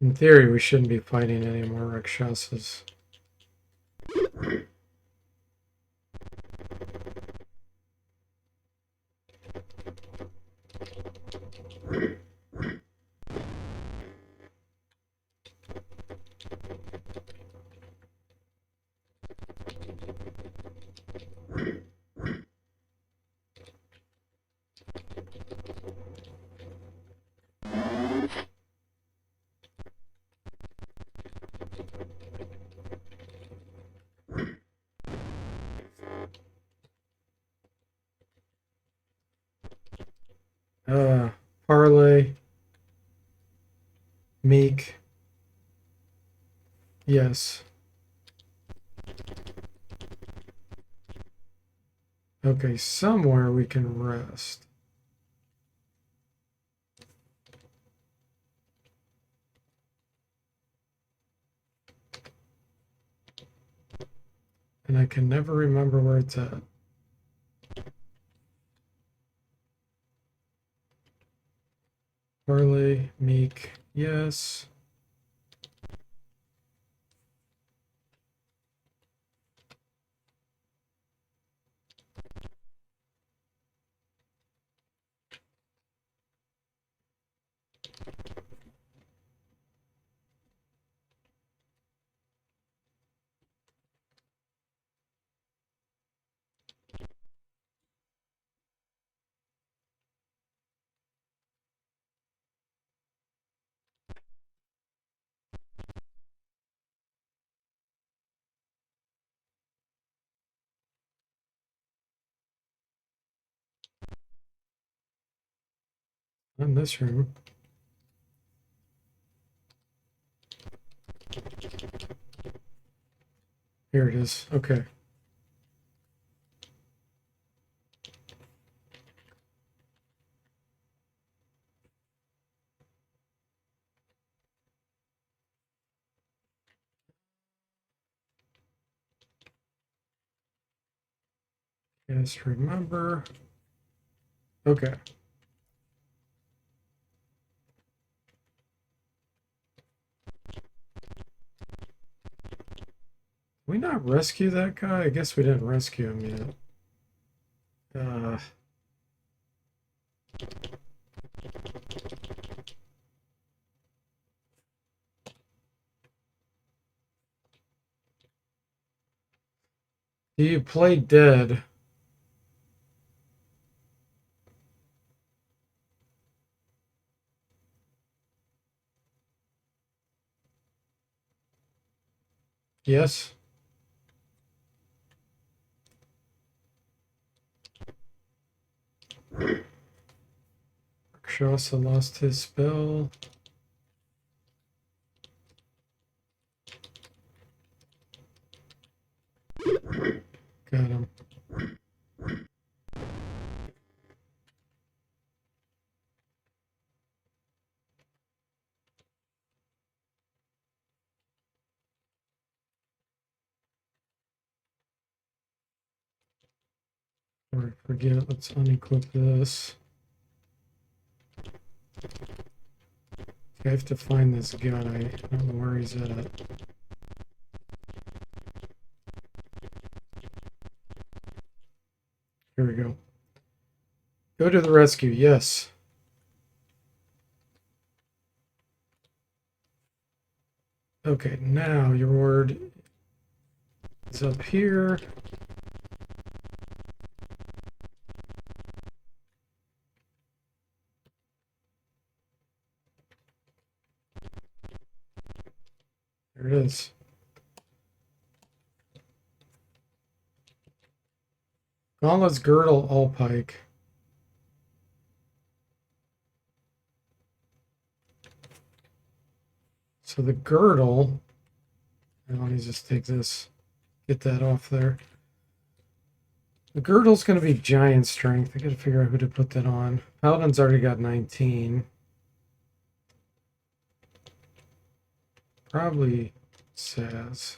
S1: In theory, we shouldn't be fighting any more Rakshasas. Parlay. Meek. Yes. Okay, somewhere we can rest. And I can never remember where it's at. Parlay, Meek, yes. In this room. Here it is. Okay. Just remember. Okay. Did we not rescue that guy? I guess we didn't rescue him yet. Do you play dead? Yes. Rakshasa lost his spell. Got him. Or forget, let's unequip this. I have to find this guy. I don't know where he's at. Here we go. Go to the rescue, yes. Okay, now your word is up here. There it is. Gauntlet's Girdle, all pike. So the girdle, and let me just take this, get that off there. The girdle's going to be giant strength. I got to figure out who to put that on. Paladin's already got 19. Probably Saz.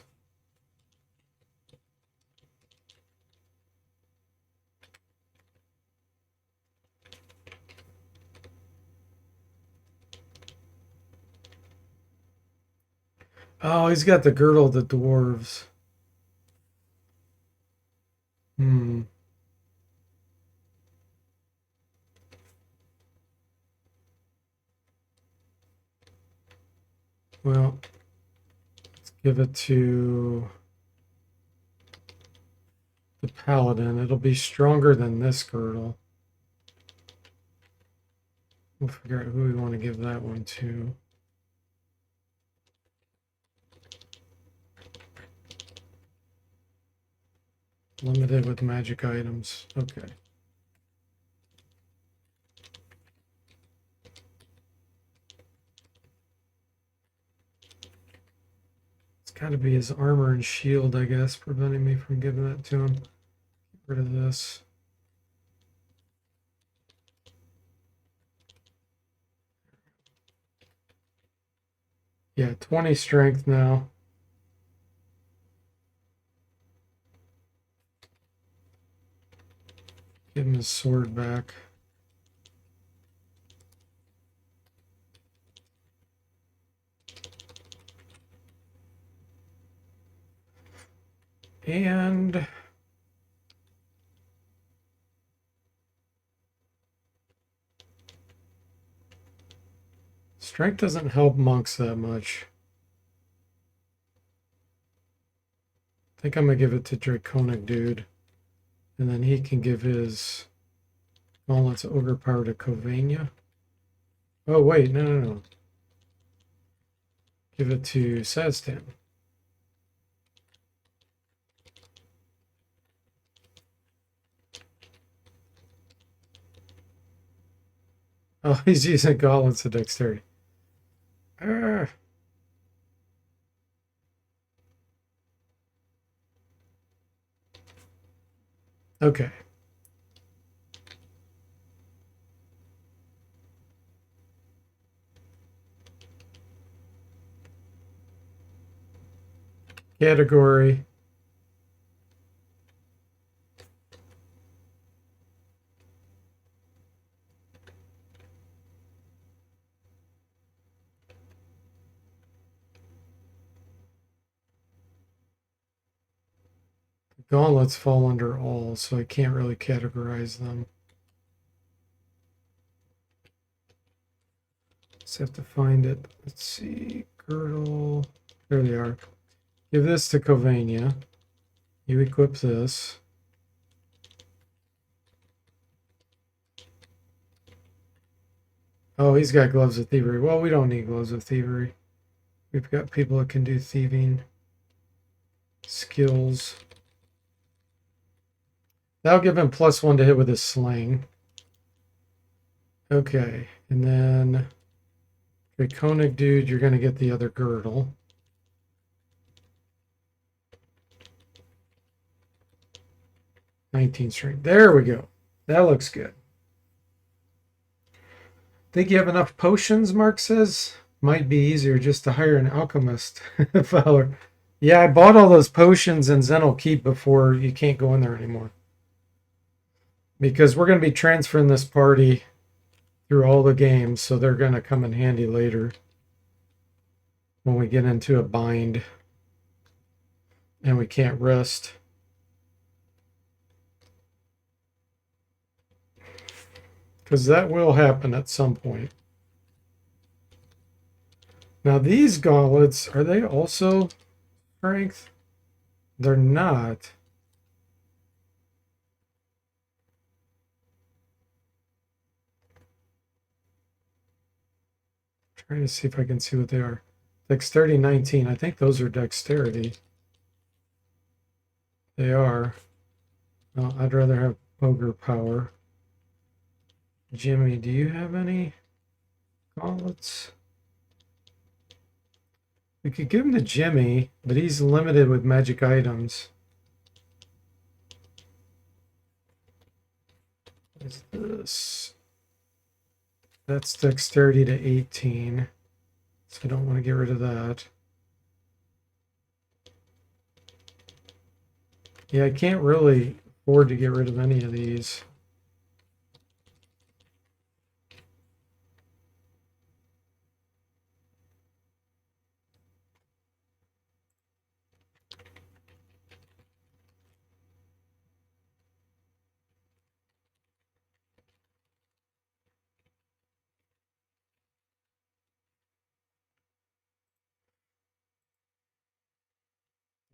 S1: Oh, he's got the girdle of the dwarves. Hmm. Well, let's give it to the paladin. It'll be stronger than this girdle. We'll figure out who we want to give that one to. Limited with magic items. Okay. It's got to be his armor and shield, I guess, preventing me from giving that to him. Get rid of this. Yeah, 20 strength now. Give him his sword back. And strength doesn't help monks that much. I think I'm gonna give it to Draconic Dude. And then he can give his gauntlets ogre power to Covania. Oh wait, no. Give it to Saztan. Oh, he's using gauntlets of dexterity. Okay. Category. Gauntlets fall under all, so I can't really categorize them. Just have to find it. Let's see. Girdle. There they are. Give this to Covania. You equip this. Oh, he's got gloves of thievery. Well, we don't need gloves of thievery. We've got people that can do thieving skills. That'll give him +1 to hit with his sling. Okay, and then Draconic Dude, you're going to get the other girdle. '19 strength. There we go. That looks good. Think you have enough potions, Mark says? Might be easier just to hire an alchemist. Fowler. Yeah, I bought all those potions in Zenil Keep before you can't go in there anymore. Because we're going to be transferring this party through all the games, so they're going to come in handy later when we get into a bind and we can't rest. Because that will happen at some point. Now these gauntlets, are they also strength? They're not. Trying to see if I can see what they are. Dexterity 19. I think those are dexterity. They are. Well, I'd rather have ogre power. Jimmy, do you have any gauntlets? We could give him to Jimmy, but he's limited with magic items. What is this? That's dexterity to 18. So I don't want to get rid of that. Yeah, I can't really afford to get rid of any of these.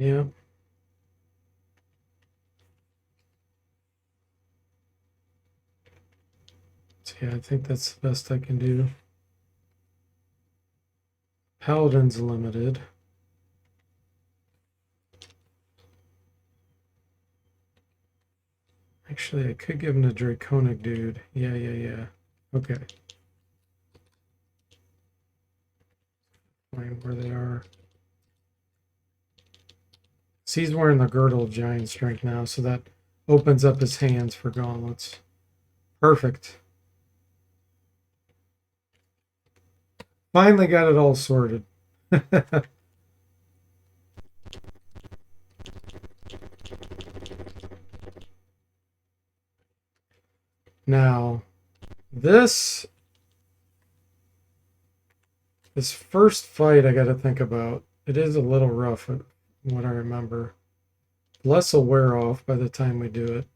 S1: Yeah. So yeah, I think that's the best I can do. Paladin's limited. Actually, I could give him a Draconic dude. Yeah. Okay. Find where they are. So he's wearing the girdle of giant strength now, so that opens up his hands for gauntlets. Perfect. Finally got it all sorted. Now, this first fight I got to think about. It is a little rough, from what I remember. Less will wear off by the time we do it.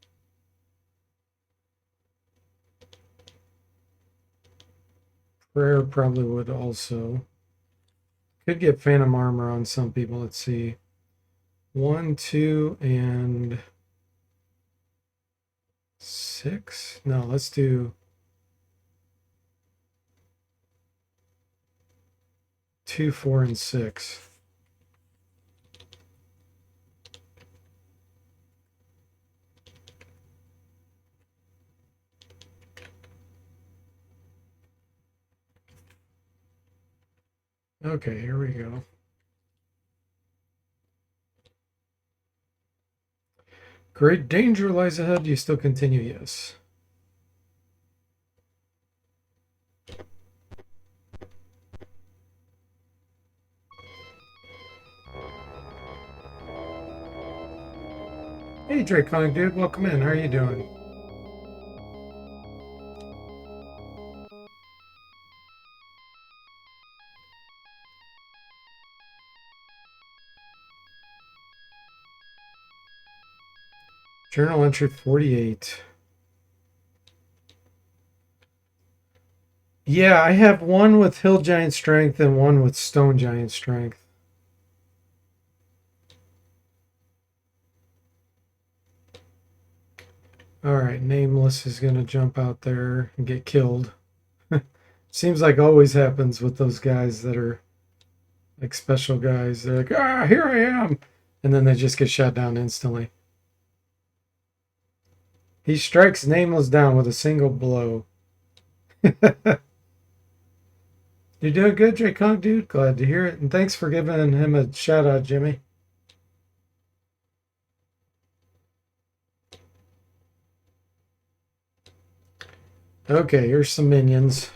S1: Prayer probably would also. Could get Phantom Armor on some people. Let's see. 1, 2, and 6. No, let's do 2, 4, and 6. Okay, here we go. Great danger lies ahead. Do you still continue? Yes. Hey, Draconic dude, welcome in. How are you doing? Journal entry 48. Yeah, I have one with Hill Giant Strength and one with Stone Giant Strength. All right, Nameless is going to jump out there and get killed. Seems like always happens with those guys that are like special guys. They're like, ah, here I am. And then they just get shot down instantly. He strikes Nameless down with a single blow. You're doing good, Draconic dude. Glad to hear it. And thanks for giving him a shout out, Jimmy. Okay, here's some minions.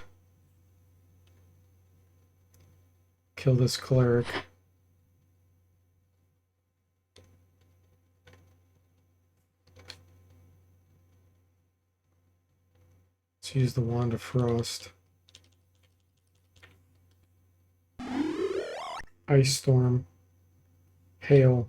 S1: Kill this cleric. Let's use the Wand of Frost. Ice Storm. Hail.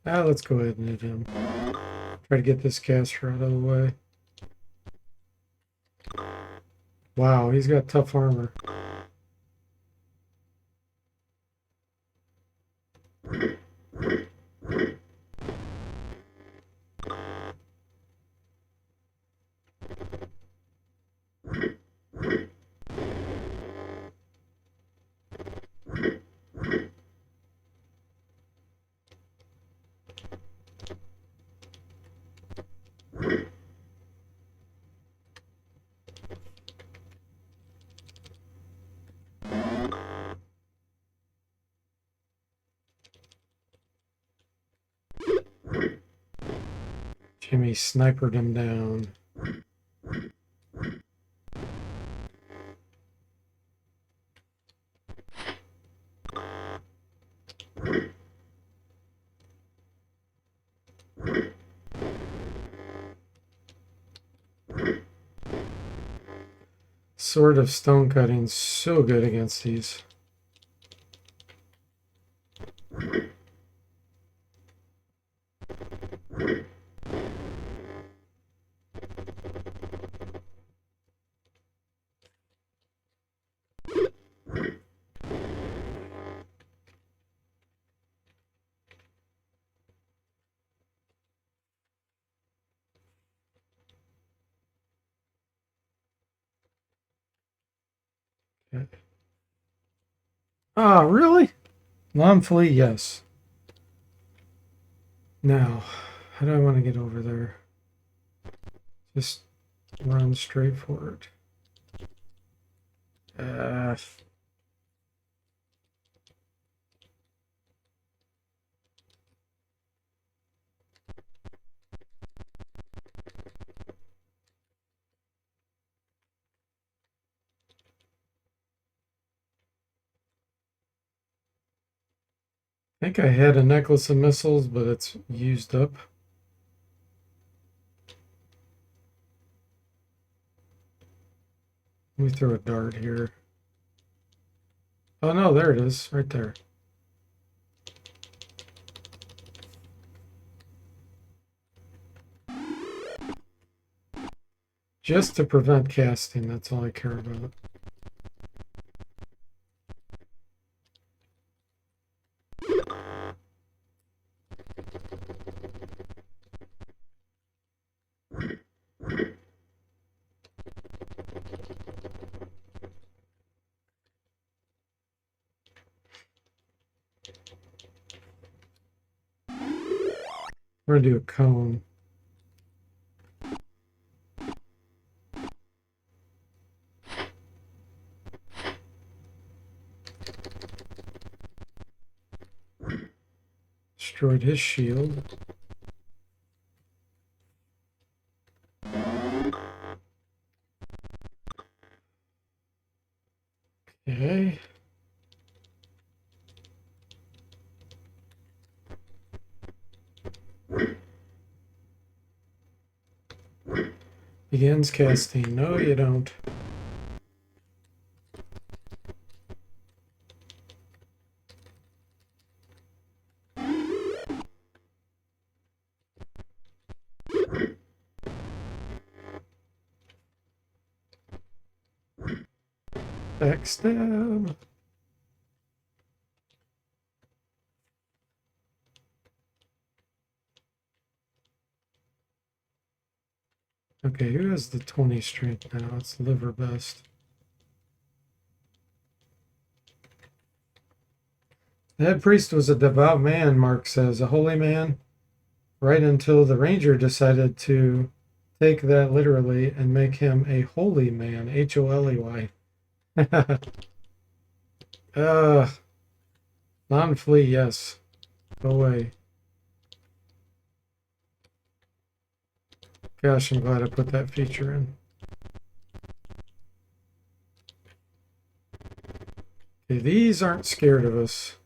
S1: Let's go ahead and hit him. Try to get this caster out of the way. Wow, he's got tough armor. Jimmy snipered him down. Sword of Stone Cutting, so good against these. Okay. Ah, really? Non-flee, yes. Now, how do I want to get over there? Just run straight for it. I think I had a necklace of missiles, but it's used up. Let me throw a dart here. Oh no, there it is, right there. Just to prevent casting, that's all I care about. We're gonna do a cone. Destroyed his shield. Okay. Begins casting. No, you don't. Backstab. Okay, who has the 20 strength now? It's liver best. The head priest was a devout man, Mark says, a holy man, right until the ranger decided to take that literally and make him a holy man, Holey. Non-flee, yes. Go away. Gosh, I'm glad I put that feature in. Okay, these aren't scared of us.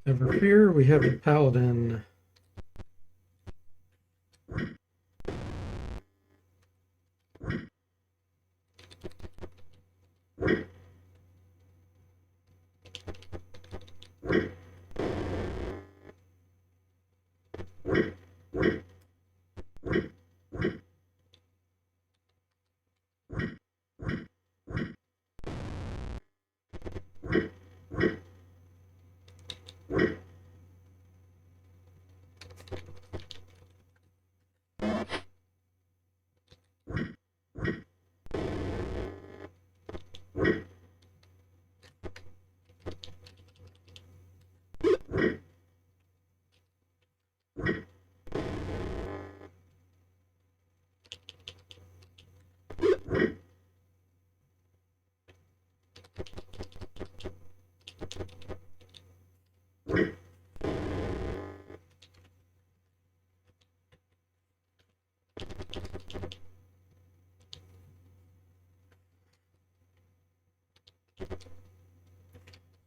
S1: Never fear, we have a paladin.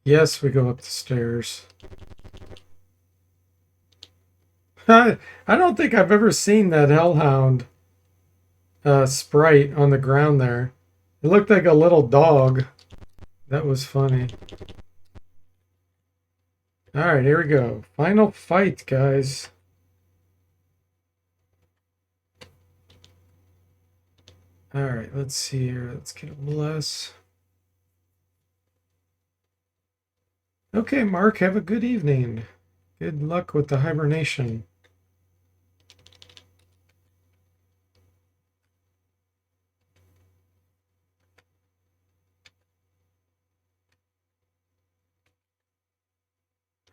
S1: Yes, we go up the stairs. I don't think I've ever seen that hellhound sprite on the ground there. It looked like a little dog. That was funny. All right, here we go. Final fight, guys. All right, let's see here. Let's get a bless. Okay, Mark, have a good evening. Good luck with the hibernation.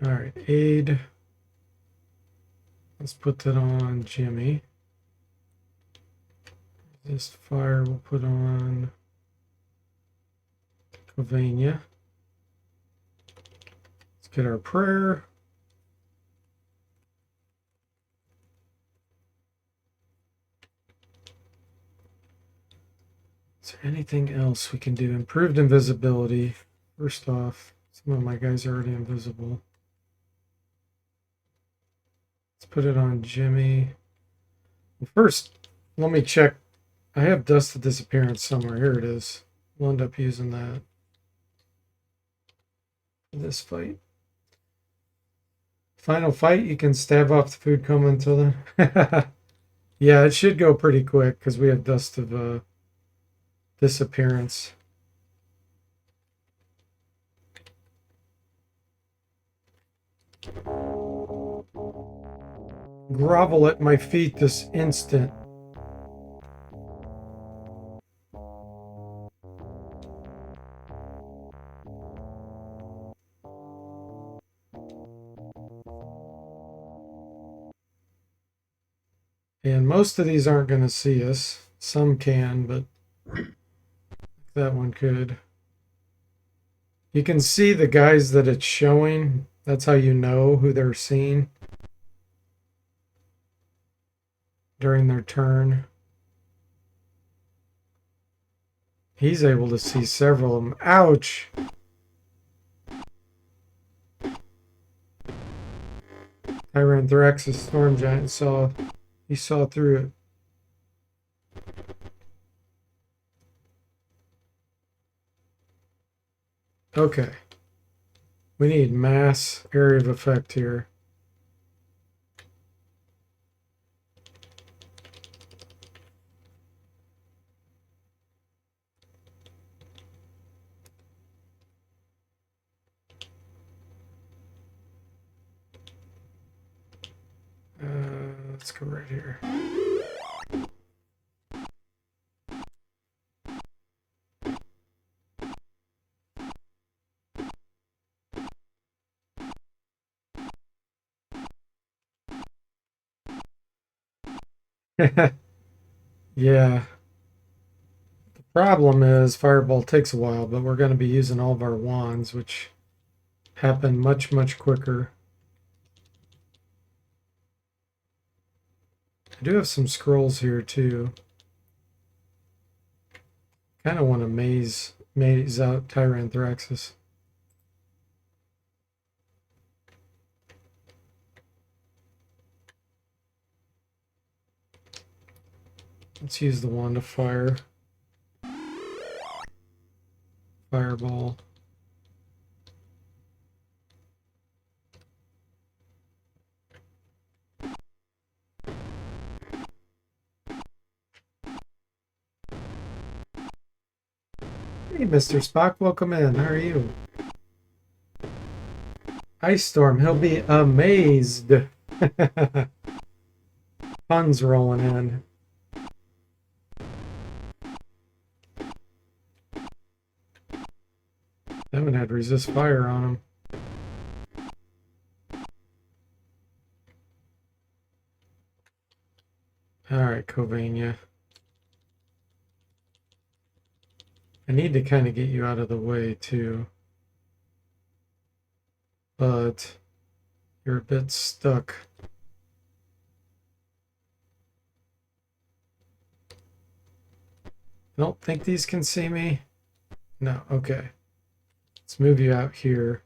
S1: All right, aid. Let's put that on Jimmy. This fire we'll put on Covania. Let's get our prayer. Is there anything else we can do? Improved invisibility. First off, some of my guys are already invisible. Let's put it on Jimmy. Well, first, let me check. I have Dust of Disappearance somewhere. Here it is. We'll end up using that for this fight. Final fight, you can stab off the food coma until then. Yeah, it should go pretty quick because we have Dust of Disappearance. Grovel at my feet this instant. And most of these aren't going to see us. Some can, but that one could. You can see the guys that it's showing. That's how you know who they're seeing during their turn. He's able to see several of them. Ouch! Tyranthrax's Storm Giant he saw through it. Okay. We need mass area of effect here. Let's go right here. Yeah. The problem is Fireball takes a while, but we're going to be using all of our wands, which happen much, much quicker. I do have some scrolls here too. Kind of want to maze out Tyranthraxus. Let's use the wand of fire. Fireball. Hey, Mr. Spock, welcome in. How are you? Ice Storm, he'll be amazed. Fun's rolling in. That one had resist fire on him. Alright, Covania. I need to kind of get you out of the way too. But you're a bit stuck. I don't think these can see me. No, okay. Let's move you out here.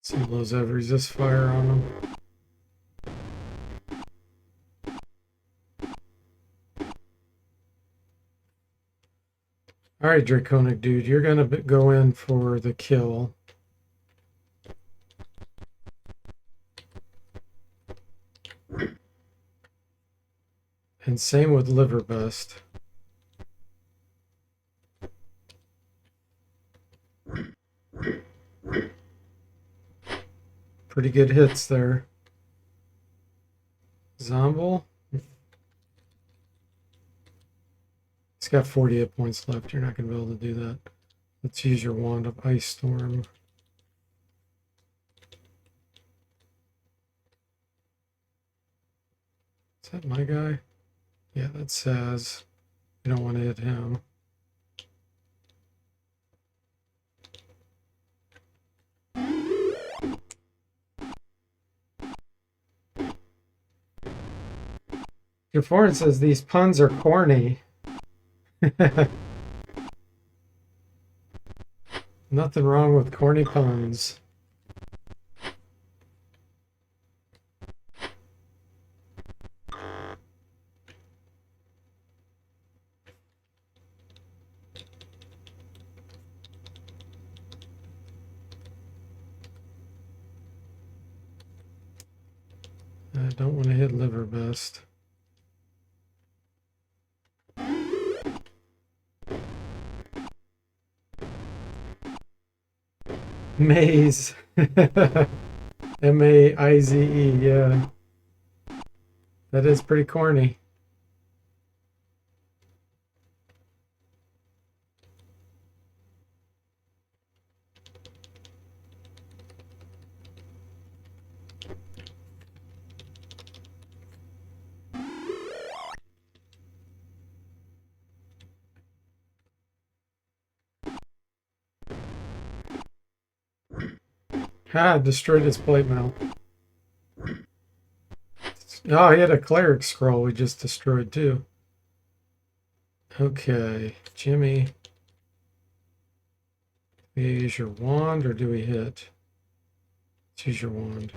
S1: See those have resist fire on them. All right, Draconic dude, you're gonna go in for the kill. And same with Liver Bust. Pretty good hits there. Zomble. He's got 48 points left. You're not going to be able to do that. Let's use your Wand of Ice Storm. Is that my guy? Yeah, that says you don't want to hit him. DFortae says these puns are corny. Nothing wrong with corny puns. I don't want to hit Liver Best. Maze. M-A-I-Z-E, yeah. That is pretty corny. Ah, destroyed his plate mail. Oh, he had a cleric scroll we just destroyed too. Okay, Jimmy. Do we use your wand or do we hit? Let's use your wand.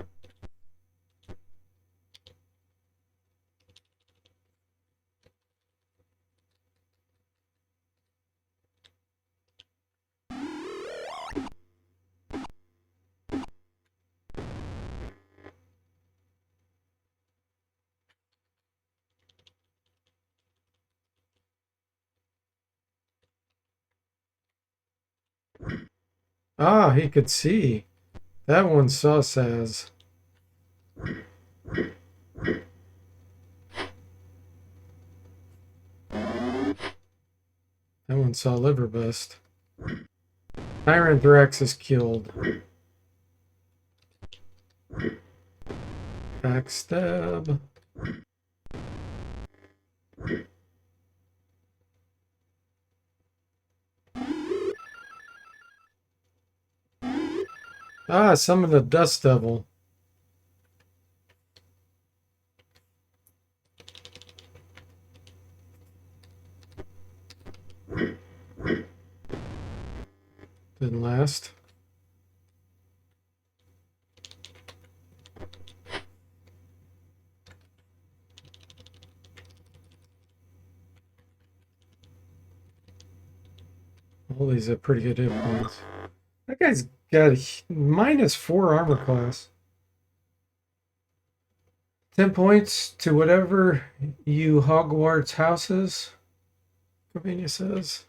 S1: Ah, he could see. That one saw Saz. That one saw Liver Bust. Tyranthrax is killed. Backstab. Ah, summon the Dust Devil. Didn't last. All these are pretty good hit points. That guy's got a -4 armor class. 10 points to whatever you Hogwarts houses, Covina says.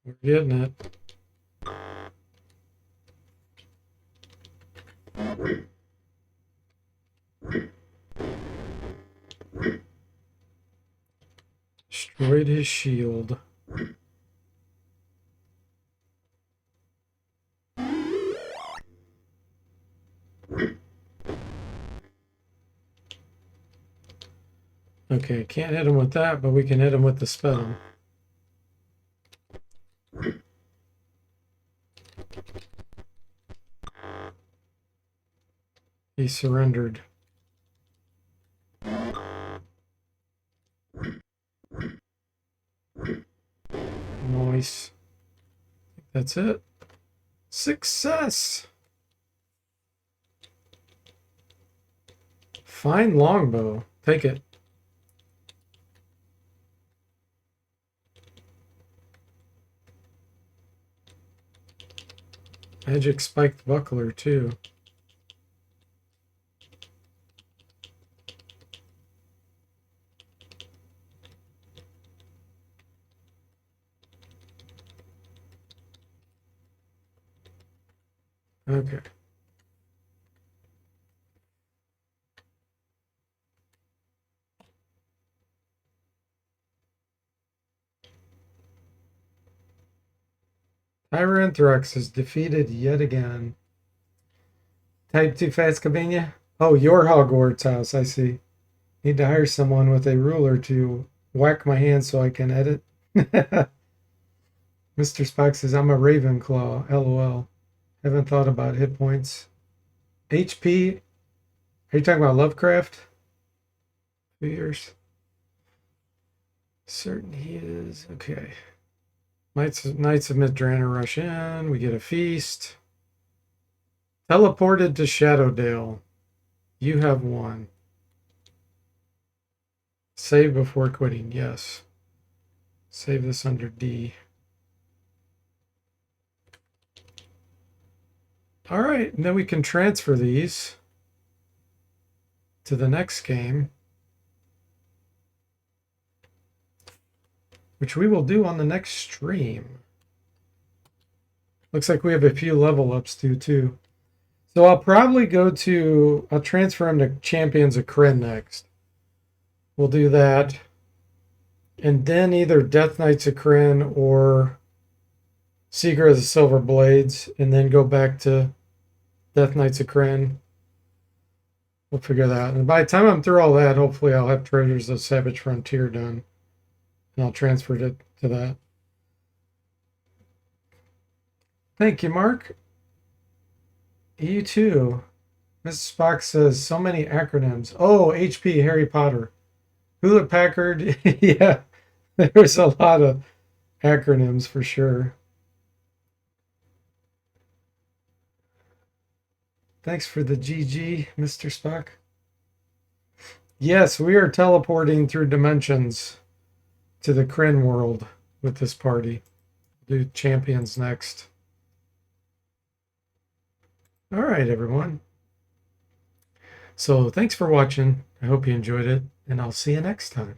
S1: We're getting it. Destroyed his shield. Okay, can't hit him with that, but we can hit him with the spell. He surrendered. Nice. That's it. Success! Fine longbow. Take it. Magic spiked buckler too. Okay. Tyranthrax is defeated yet again. Type 2 fast, Cavania? Oh, your Hogwarts house, I see. Need to hire someone with a ruler to whack my hand so I can edit. Mr. Spock says, I'm a Ravenclaw, lol. Haven't thought about hit points. HP? Are you talking about Lovecraft? 2 years. Certain he is. Okay. Knights of Mithrana rush in. We get a feast. Teleported to Shadowdale. You have one. Save before quitting. Yes. Save this under D. All right. And then we can transfer these to the next game, which we will do on the next stream. Looks like we have a few level ups too. So I'll probably I'll transfer him to Champions of Krynn next. We'll do that. And then either Death Knights of Krynn or Seeker of the Silver Blades, and then go back to Death Knights of Krynn. We'll figure that out. And by the time I'm through all that, hopefully I'll have Treasures of Savage Frontier done. And I'll transfer it to that. Thank you, Mark. You too. Mrs. Spock says, so many acronyms. Oh, HP, Harry Potter. Hewlett Packard. Yeah, there's a lot of acronyms for sure. Thanks for the GG, Mr. Spock. Yes, we are teleporting through dimensions to the Krynn world with this party. Do champions next. All right, everyone. So thanks for watching. I hope you enjoyed it, and I'll see you next time.